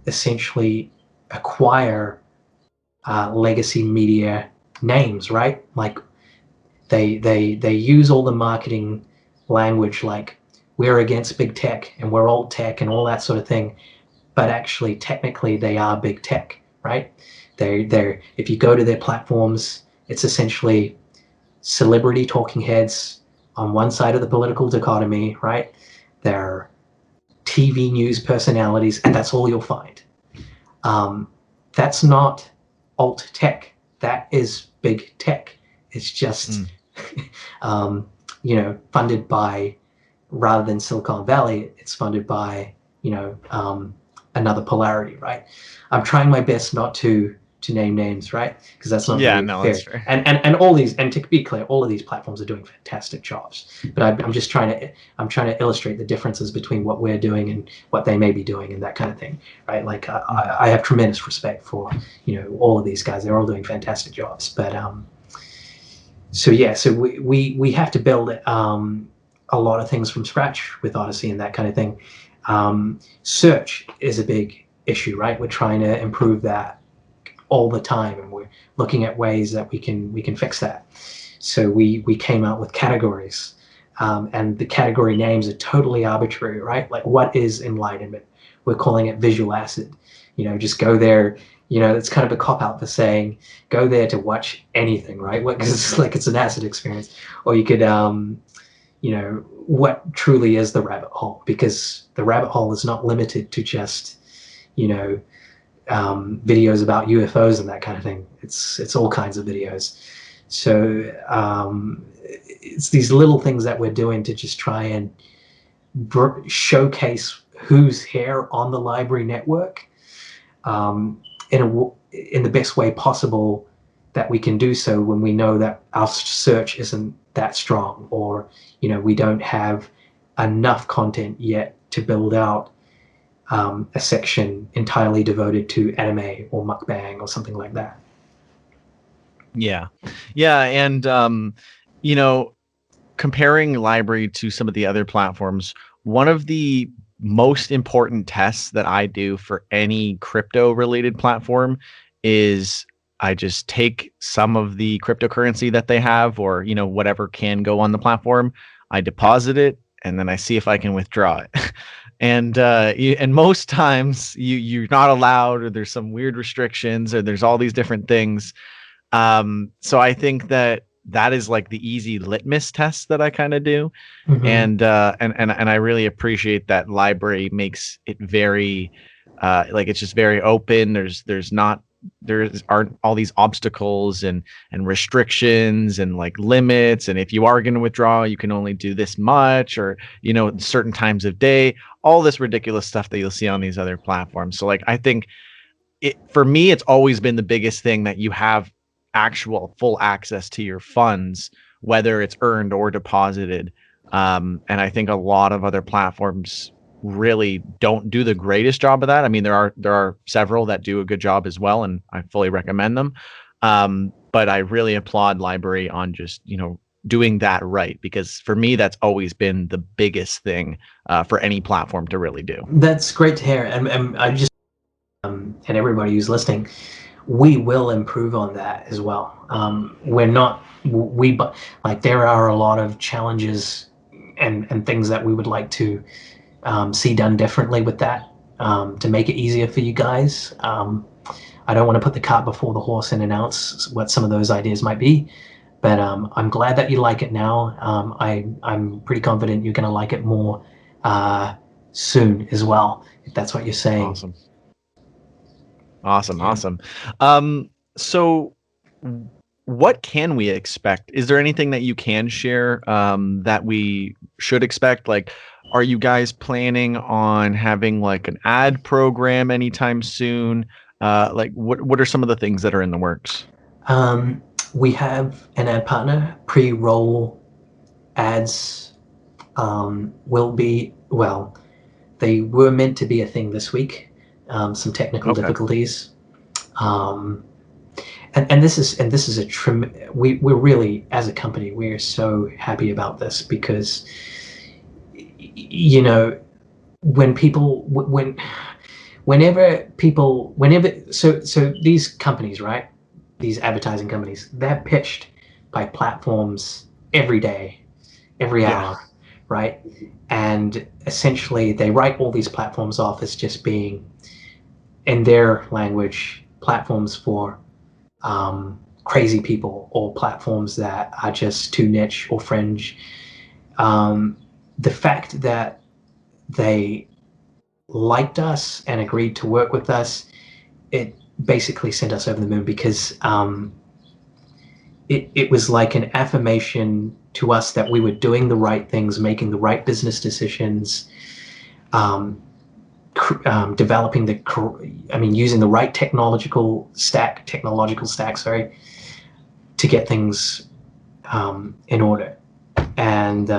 essentially acquire legacy media names, right? Like they use all the marketing language, like we're against big tech and we're old tech and all that sort of thing, but actually technically they are big tech, right? They're if you go to their platforms, it's essentially celebrity talking heads on one side of the political dichotomy, right? They're TV news personalities, and that's all you'll find. That's not alt tech. That is big tech. It's just, funded by, rather than Silicon Valley, it's funded by, another polarity, right? I'm trying my best not to name names, right? Because that's not very fair. That's fair. And all these, and to be clear, all of these platforms are doing fantastic jobs. But I'm just trying to illustrate the differences between what we're doing and what they may be doing and that kind of thing, right? Like I have tremendous respect for all of these guys. They're all doing fantastic jobs. But so we have to build a lot of things from scratch with Odysee and that kind of thing. Search is a big issue, right? We're trying to improve that all the time, and we're looking at ways that we can fix that. So we came out with categories, and the category names are totally arbitrary, right? Like, what is enlightenment? We're calling it visual acid. Just go there. It's kind of a cop out for saying go there to watch anything, right? Because it's like it's an acid experience. Or you could what truly is the rabbit hole, because the rabbit hole is not limited to just videos about UFOs and that kind of thing. It's all kinds of videos. So it's these little things that we're doing to just try and showcase who's here on the LBRY network in the best way possible that we can do so, when we know that our search isn't that strong, or we don't have enough content yet to build out a section entirely devoted to anime or mukbang or something like that. Yeah. And comparing LBRY to some of the other platforms, one of the most important tests that I do for any crypto related platform is I just take some of the cryptocurrency that they have, or whatever can go on the platform, I deposit it, and then I see if I can withdraw it. And most times you're not allowed, or there's some weird restrictions, or there's all these different things. So I think that is like the easy litmus test that I kind of do. Mm-hmm. And I really appreciate that LBRY makes it very like it's just very open. There aren't all these obstacles and restrictions and like limits, and if you are going to withdraw, you can only do this much, or certain times of day, all this ridiculous stuff that you'll see on these other platforms. So like I think for me, it's always been the biggest thing that you have actual full access to your funds, whether it's earned or deposited. And I think a lot of other platforms really don't do the greatest job of that. I mean, there are several that do a good job as well, and I fully recommend them. But I really applaud LBRY on just doing that right, because for me that's always been the biggest thing for any platform to really do. That's great to hear, and I just and everybody who's listening, we will improve on that as well. We're not we like there are a lot of challenges and things that we would like to see done differently with that, to make it easier for you guys. I don't want to put the cart before the horse and announce what some of those ideas might be, but I'm glad that you like it now. I'm pretty confident you're going to like it more soon as well, if that's what you're saying. Awesome. So what can we expect? Is there anything that you can share that we should expect? Like, are you guys planning on having like an ad program anytime soon? Like what are some of the things that are in the works? We have an ad partner. Pre-roll ads will be, well, they were meant to be a thing this week. Some technical difficulties. And this is a we're really, as a company, we're so happy about this, because so these companies, right, these advertising companies, they're pitched by platforms every day, every hour, right? And essentially they write all these platforms off as just being, in their language, platforms for crazy people, or platforms that are just too niche or fringe. The fact that they liked us and agreed to work with us, it basically sent us over the moon, because it was like an affirmation to us that we were doing the right things, making the right business decisions, developing using the right technological stack, to get things in order. And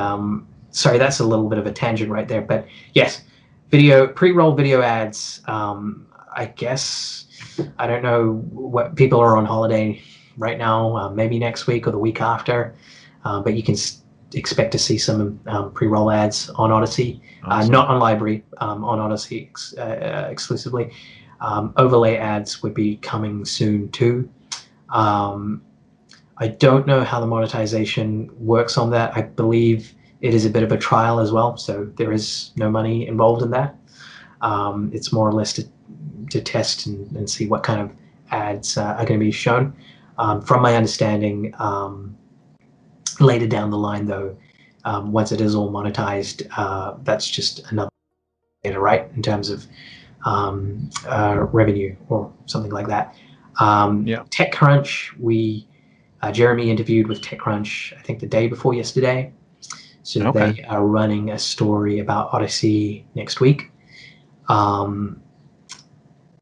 sorry, that's a little bit of a tangent right there, but yes, pre-roll video ads. I guess, I don't know what people are on holiday right now, maybe next week or the week after, but you can expect to see some pre-roll ads on Odysee. Awesome. Not on LBRY, on Odysee exclusively. Overlay ads would be coming soon too. I don't know how the monetization works on that. I believe it is a bit of a trial as well, so there is no money involved in that. It's more or less to test and see what kind of ads are going to be shown. From my understanding, later down the line, though, once it is all monetized, that's just another data, right, in terms of revenue or something like that. TechCrunch, Jeremy interviewed with TechCrunch, I think the day before yesterday. So they are running a story about Odysee next week.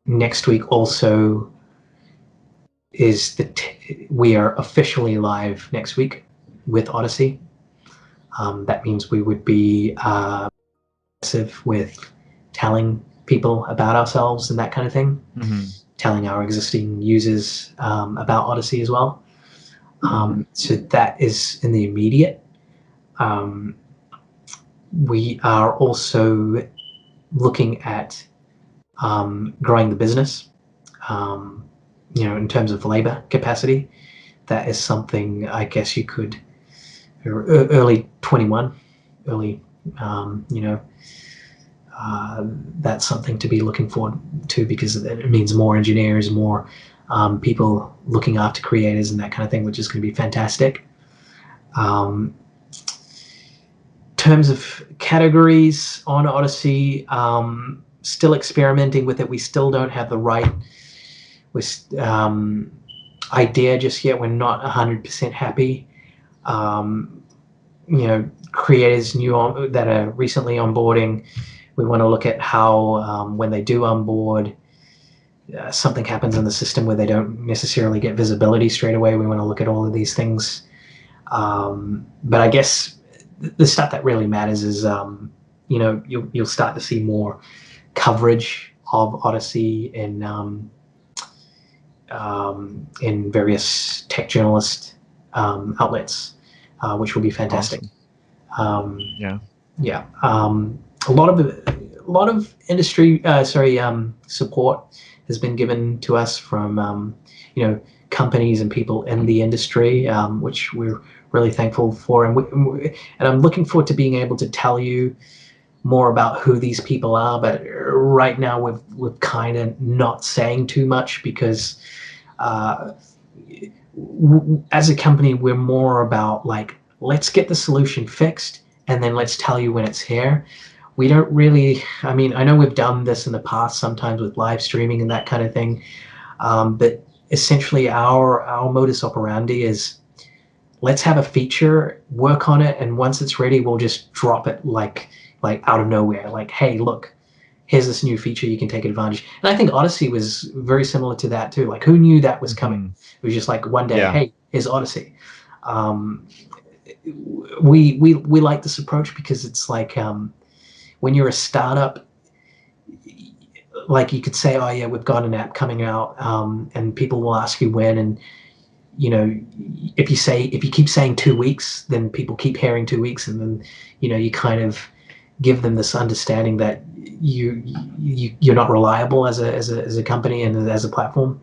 Next week also is we are officially live next week with Odysee. That means we would be aggressive with telling people about ourselves and that kind of thing, telling our existing users about Odysee as well. So that is in the immediate. We are also looking at growing the business, in terms of labor capacity. That is something, I guess you could, early 21, that's something to be looking forward to, because it means more engineers, more people looking after creators and that kind of thing, which is going to be fantastic. In terms of categories on Odysee, still experimenting with it. We still don't have the right idea just yet. We're not 100% happy. Creators new that are recently onboarding, we want to look at how when they do onboard, something happens in the system where they don't necessarily get visibility straight away. We want to look at all of these things. But I guess the stuff that really matters is, you'll start to see more coverage of Odysee in various tech journalist outlets, which will be fantastic. Awesome. A lot of industry support has been given to us from companies and people in the industry, which we're really thankful for, and I'm looking forward to being able to tell you more about who these people are. But right now we're kind of not saying too much, because as a company we're more about like, let's get the solution fixed and then let's tell you when it's here. We don't really, I mean, I know we've done this in the past sometimes with live streaming and that kind of thing, but essentially our modus operandi is, let's have a feature, work on it, and once it's ready, we'll just drop it like out of nowhere. Like, hey, look, here's this new feature, you can take advantage. And I think Odysee was very similar to that too. Like, who knew that was coming? It was just like one day, hey, here's Odysee. We like this approach because it's like, when you're a startup, like you could say, oh yeah, we've got an app coming out, and people will ask you when, and if you keep saying 2 weeks, then people keep hearing 2 weeks, and then you kind of give them this understanding that you're not reliable as a company and as a platform.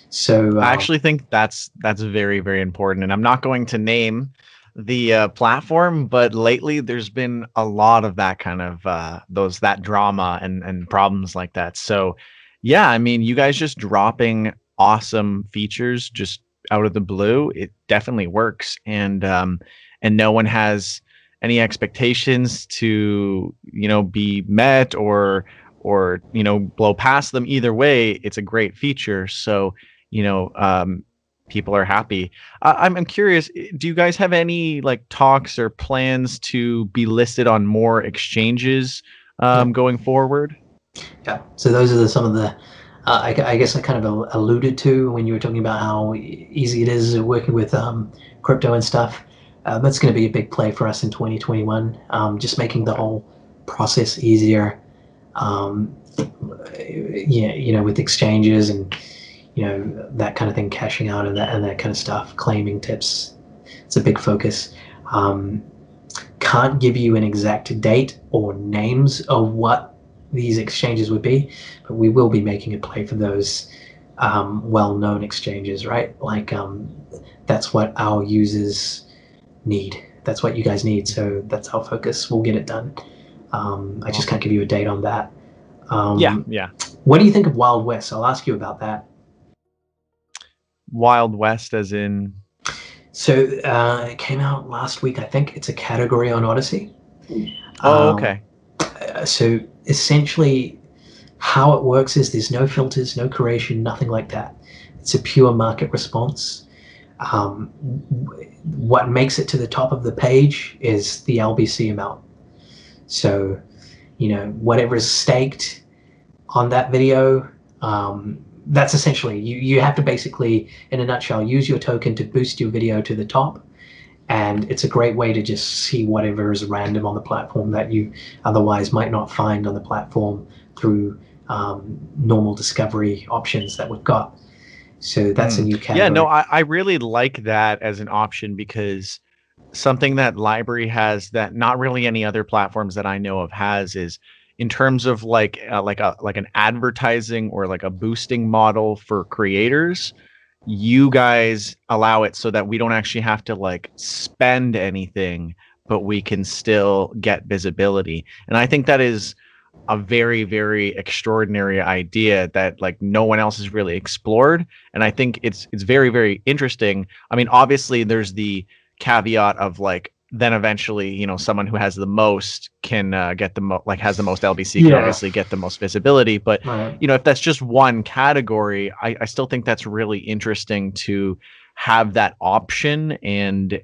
So I actually think that's very, very important, and I'm not going to name the platform, but lately there's been a lot of that kind of that drama and problems like that. So yeah, I mean, you guys just dropping awesome features just out of the blue, it definitely works, and no one has any expectations to be met or blow past them. Either way, it's a great feature. So people are happy. I'm curious, do you guys have any like talks or plans to be listed on more exchanges going forward? Yeah. So those are some of the, I guess I kind of alluded to when you were talking about how easy it is working with crypto and stuff. That's going to be a big play for us in 2021. Just making the whole process easier. With exchanges and that kind of thing, cashing out and that kind of stuff, claiming tips. It's a big focus. Can't give you an exact date or names of what these exchanges would be, but we will be making a play for those well-known exchanges, right? Like that's what our users need. That's what you guys need. So that's our focus. We'll get it done. I just can't give you a date on that. Yeah. What do you think of Wild West? I'll ask you about that. Wild West as in? So it came out last week, I think. It's a category on Odysee. Oh, okay. So essentially how it works is there's no filters, no curation, nothing like that. It's a pure market response. What makes it to the top of the page is the LBC amount. So, whatever is staked on that video, that's essentially, you have to basically, in a nutshell, use your token to boost your video to the top. And it's a great way to just see whatever is random on the platform that you otherwise might not find on the platform through normal discovery options that we've got. So that's a new category. Yeah, no, I really like that as an option, because something that LBRY has that not really any other platforms that I know of has is in terms of like an advertising or like a boosting model for creators. You guys allow it so that we don't actually have to like spend anything, but we can still get visibility. And I think that is a very, very extraordinary idea that like no one else has really explored. And I think it's very, very interesting. I mean, obviously there's the caveat of like then eventually, you know, someone who has the most can get the like has the most LBC can Yeah. obviously get the most visibility. But Right. you know, if that's just one category, I still think that's really interesting to have that option and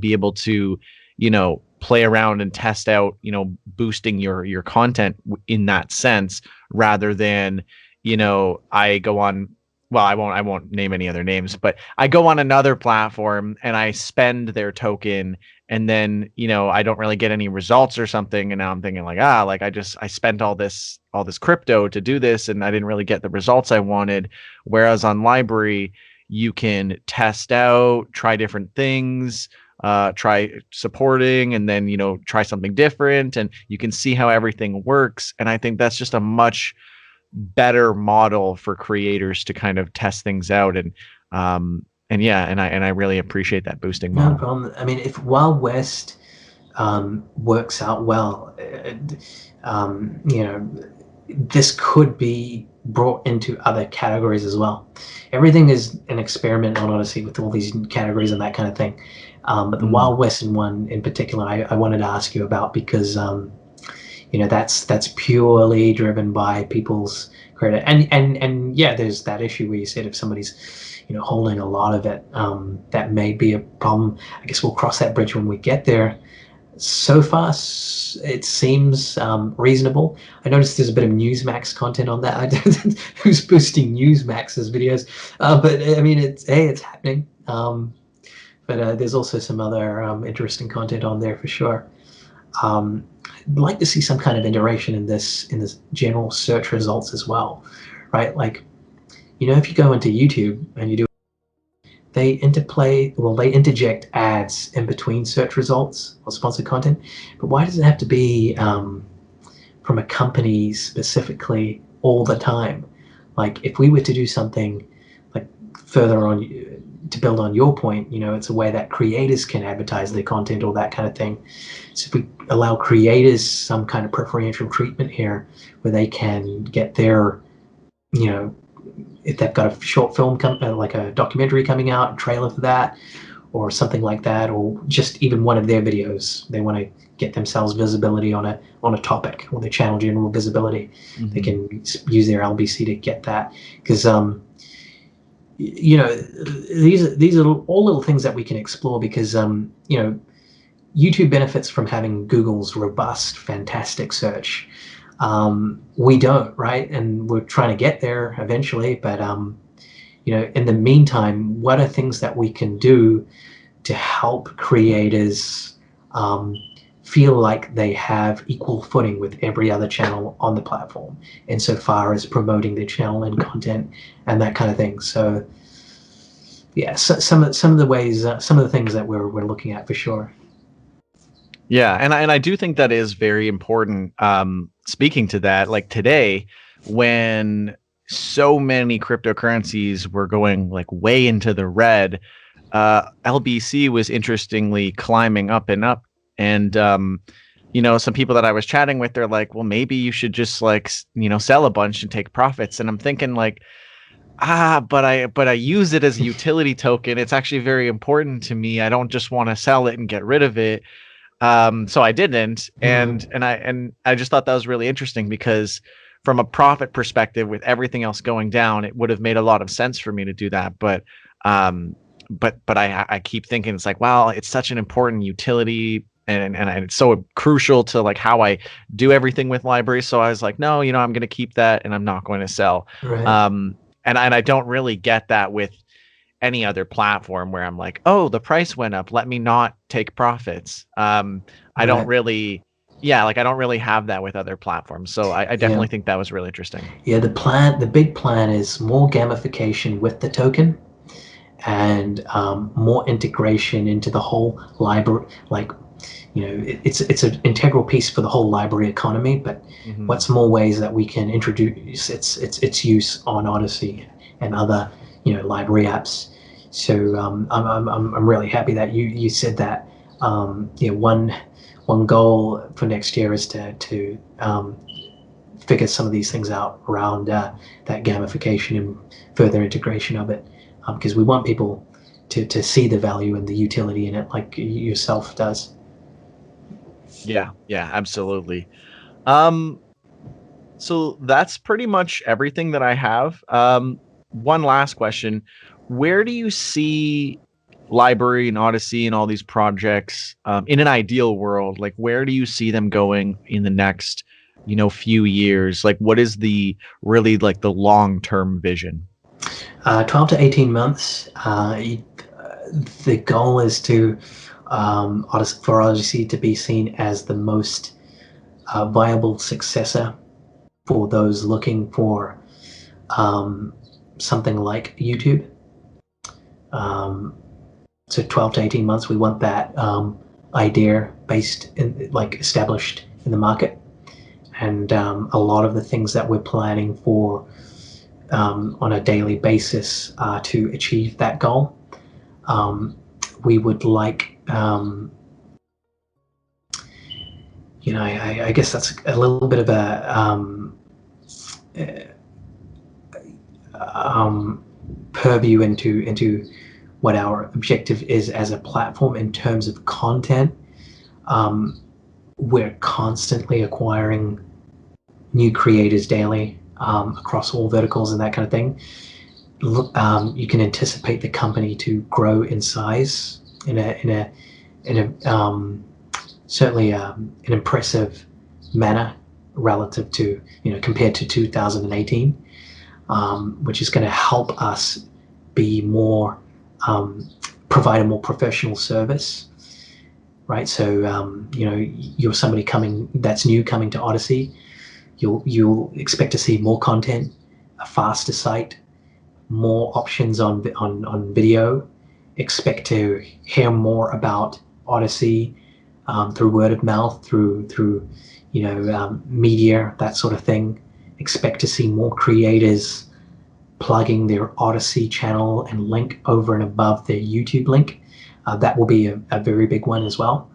be able to, you know, play around and test out, you know, boosting your content in that sense, rather than, you know, I go on, well, I won't name any other names, but I go on another platform and I spend their token, and then, you know, I don't really get any results or something, and now I'm thinking like, like I spent all this crypto to do this and I didn't really get the results I wanted. Whereas on LBRY, you can test out, try different things, try supporting, and then, you know, try something different, and you can see how everything works. And I think that's just a much better model for creators to kind of test things out. And yeah, and I really appreciate that boosting No model. problem. I mean, if Wild West works out well, you know, this could be brought into other categories as well. Everything is an experiment on Odysee with all these categories and that kind of thing. But the Mm, Wild Western one in particular, I wanted to ask you about because you know that's purely driven by people's credit, and yeah, there's that issue where you said if somebody's, you know, holding a lot of it, that may be a problem. I guess we'll cross that bridge when we get there. So far, it seems reasonable. I noticed there's a bit of Newsmax content on that. I don't who's boosting Newsmax's videos, but I mean, it's happening. But there's also some other interesting content on there for sure. I'd like to see some kind of iteration in this general search results as well, right? Like, you know, if you go into YouTube and you do, they interject ads in between search results or sponsored content. But why does it have to be from a company specifically all the time? Like, if we were to do something like further on to build on your point, you know, it's a way that creators can advertise their content or that kind of thing. So if we allow creators some kind of preferential treatment here, where they can get their, you know, if they've got a short film like a documentary coming out, a trailer for that, or something like that, or just even one of their videos, they want to get themselves visibility on a topic, or their channel general visibility, they mhm. can use their LBC to get that. Because you know, these are all little things that we can explore, because you know, YouTube benefits from having Google's robust, fantastic search. We don't, right? And we're trying to get there eventually. But you know, in the meantime, what are things that we can do to help creators feel like they have equal footing with every other channel on the platform, insofar as promoting their channel and content and that kind of thing? So yeah, some of the ways, some of the things that we're looking at for sure. Yeah, and I do think that is very important. Speaking to that, like today, when so many cryptocurrencies were going like way into the red, LBC was interestingly climbing up and up. And you know, some people that I was chatting with, they're like, "Well, maybe you should just like you know, sell a bunch and take profits." And I'm thinking like, but I use it as a utility token. It's actually very important to me. I don't just want to sell it and get rid of it. So I didn't, and Mm, I just thought that was really interesting, because from a profit perspective, with everything else going down, it would have made a lot of sense for me to do that. Um, but I keep thinking it's like, wow, it's such an important utility. And it's so crucial to like how I do everything with LBRY. So I was like, no, you know, I'm going to keep that and I'm not going to sell. right. Um, and I don't really get that with any other platform where I'm like, oh, the price went up, let me not take profits. I don't Right. really, yeah, like I don't really have that with other platforms. So I Yeah. definitely think that was really interesting. Yeah. The big plan is more gamification with the token, and more integration into the whole library. Like, you know, it's an integral piece for the whole library economy. But Hmm. what's more ways that we can introduce its use on Odysee and other, you know, library apps? So I'm really happy that you said that. You know, one goal for next year is to figure some of these things out around that gamification and further integration of it, because we want people to see the value and the utility in it, like yourself does. Yeah, yeah, absolutely. Um, so that's pretty much everything that I have. One last question. Where do you see LBRY and Odysee and all these projects in an ideal world? Like, where do you see them going in the next, few years? Like, what is the really like the long-term vision? 12 to 18 months. The goal is to for Odysee to be seen as the most viable successor for those looking for something like YouTube. So 12 to 18 months, we want that idea established in the market. And a lot of the things that we're planning for on a daily basis to achieve that goal. We would like, I guess that's a little bit of a purview into what our objective is as a platform in terms of content. We're constantly acquiring new creators daily across all verticals and that kind of thing. You can anticipate the company to grow in size in a certainly an impressive manner relative to compared to 2018, which is going to help us be more provide a more professional service, right? So you're somebody that's new coming to Odysee. You'll expect to see more content, a faster site, more options on video. Expect to hear more about Odysee through word of mouth, through media, that sort of thing. Expect to see more creators plugging their Odysee channel and link over and above their YouTube link. That will be a very big one as well.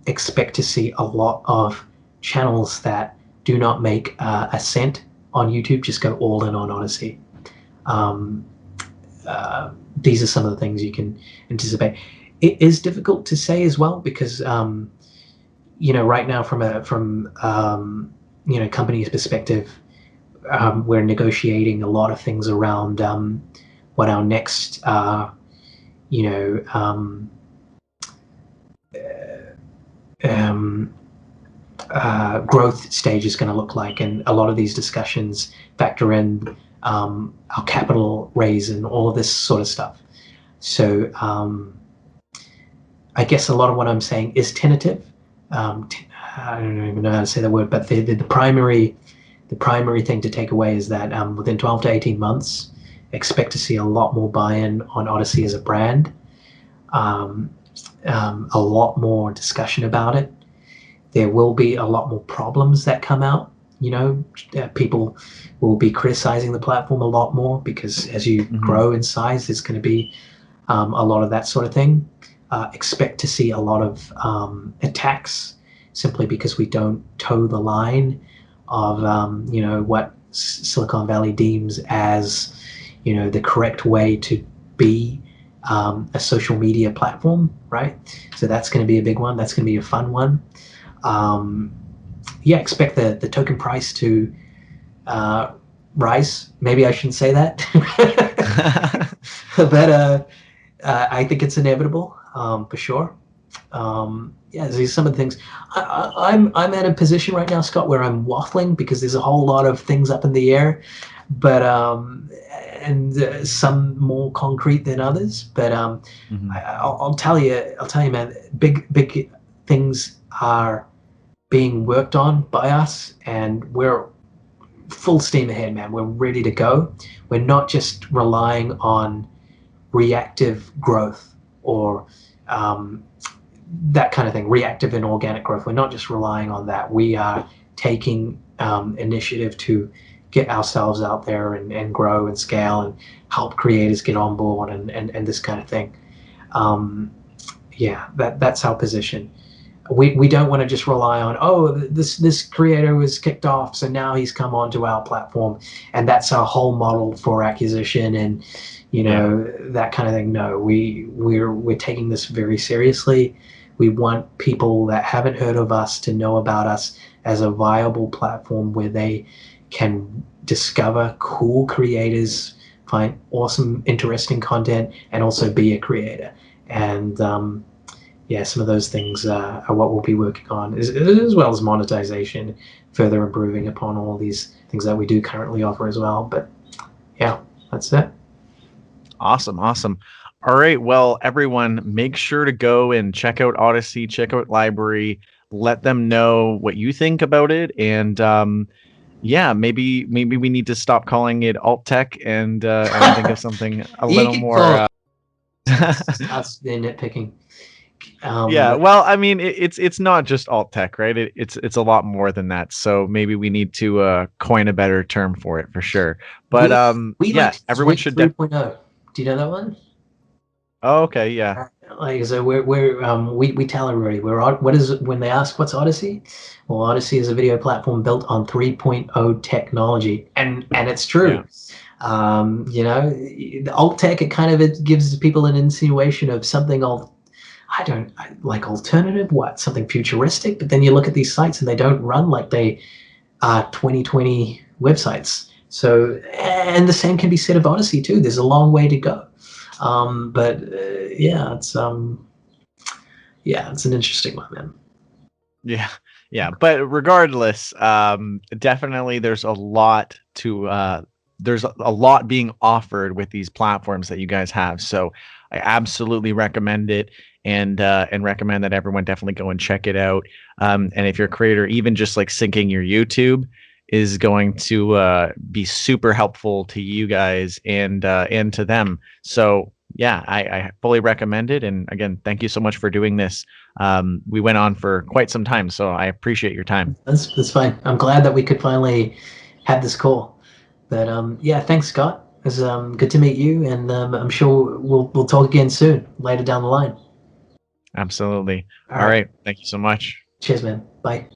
Expect to see a lot of channels that do not make a cent on YouTube just go all in on Odysee. These are some of the things you can anticipate. It is difficult to say as well because right now from company's perspective, we're negotiating a lot of things around what our next growth stage is going to look like, and a lot of these discussions factor in our capital raise and all of this sort of stuff. So I guess a lot of what I'm saying is tentative. I don't even know how to say the word, but the primary thing to take away is that within 12 to 18 months, expect to see a lot more buy-in on Odysee as a brand, a lot more discussion about it. There will be a lot more problems that come out. People will be criticizing the platform a lot more because as you grow in size, there's going to be a lot of that sort of thing. Expect to see a lot of attacks simply because we don't toe the line of what Silicon Valley deems as the correct way to be a social media platform, right? So that's going to be a big one. That's going to be a fun one. Expect the token price to rise. Maybe I shouldn't say that, but I think it's inevitable for sure. These are some of the things. I'm at a position right now, Scott, where I'm waffling because there's a whole lot of things up in the air, but and some more concrete than others. But I'll tell you, man, big things are being worked on by us, and we're full steam ahead, man. We're ready to go. We're not just relying on reactive growth or that kind of thing, reactive and organic growth. We're not just relying on that. We are taking initiative to get ourselves out there and grow and scale and help creators get on board and this kind of thing. That's our position. we don't want to just rely on, oh, this creator was kicked off, so now he's come onto our platform, and that's our whole model for acquisition and that kind of thing. No, we're taking this very seriously. We want people that haven't heard of us to know about us as a viable platform where they can discover cool creators, find awesome, interesting content, and also be a creator. And some of those things are what we'll be working on, as well as monetization, further improving upon all these things that we do currently offer as well. But yeah, that's it. Awesome. All right. Well, everyone, make sure to go and check out Odysee, check out LBRY, let them know what you think about it. And maybe we need to stop calling it alt tech and think of something a little more. That's the nitpicking. Yeah, well, I mean, it's not just alt tech, right? It's a lot more than that. So maybe we need to coin a better term for it for sure. But everyone should 3.0. Do you know that one? Oh, okay, yeah. Like, so we tell everybody what is, when they ask what's Odysee? Well, Odysee is a video platform built on 3.0 technology, and it's true. Yeah. The alt tech, it gives people an insinuation of something alternative, something futuristic. But then you look at these sites and they don't run like they are 2020 websites. So, and the same can be said of Odysee too. There's a long way to go. It's an interesting one, man. Yeah. But regardless, definitely there's a lot being offered with these platforms that you guys have. So I absolutely recommend it, and recommend that everyone definitely go and check it out. And if you're a creator, even just like syncing your YouTube is going to be super helpful to you guys and to them. So yeah, I fully recommend it. And again, thank you so much for doing this. We went on for quite some time, so I appreciate your time. That's fine. I'm glad that we could finally have this call. But thanks, Scott. It was good to meet you, and I'm sure we'll talk again soon, later down the line. Absolutely. All right. Thank you so much. Cheers, man. Bye.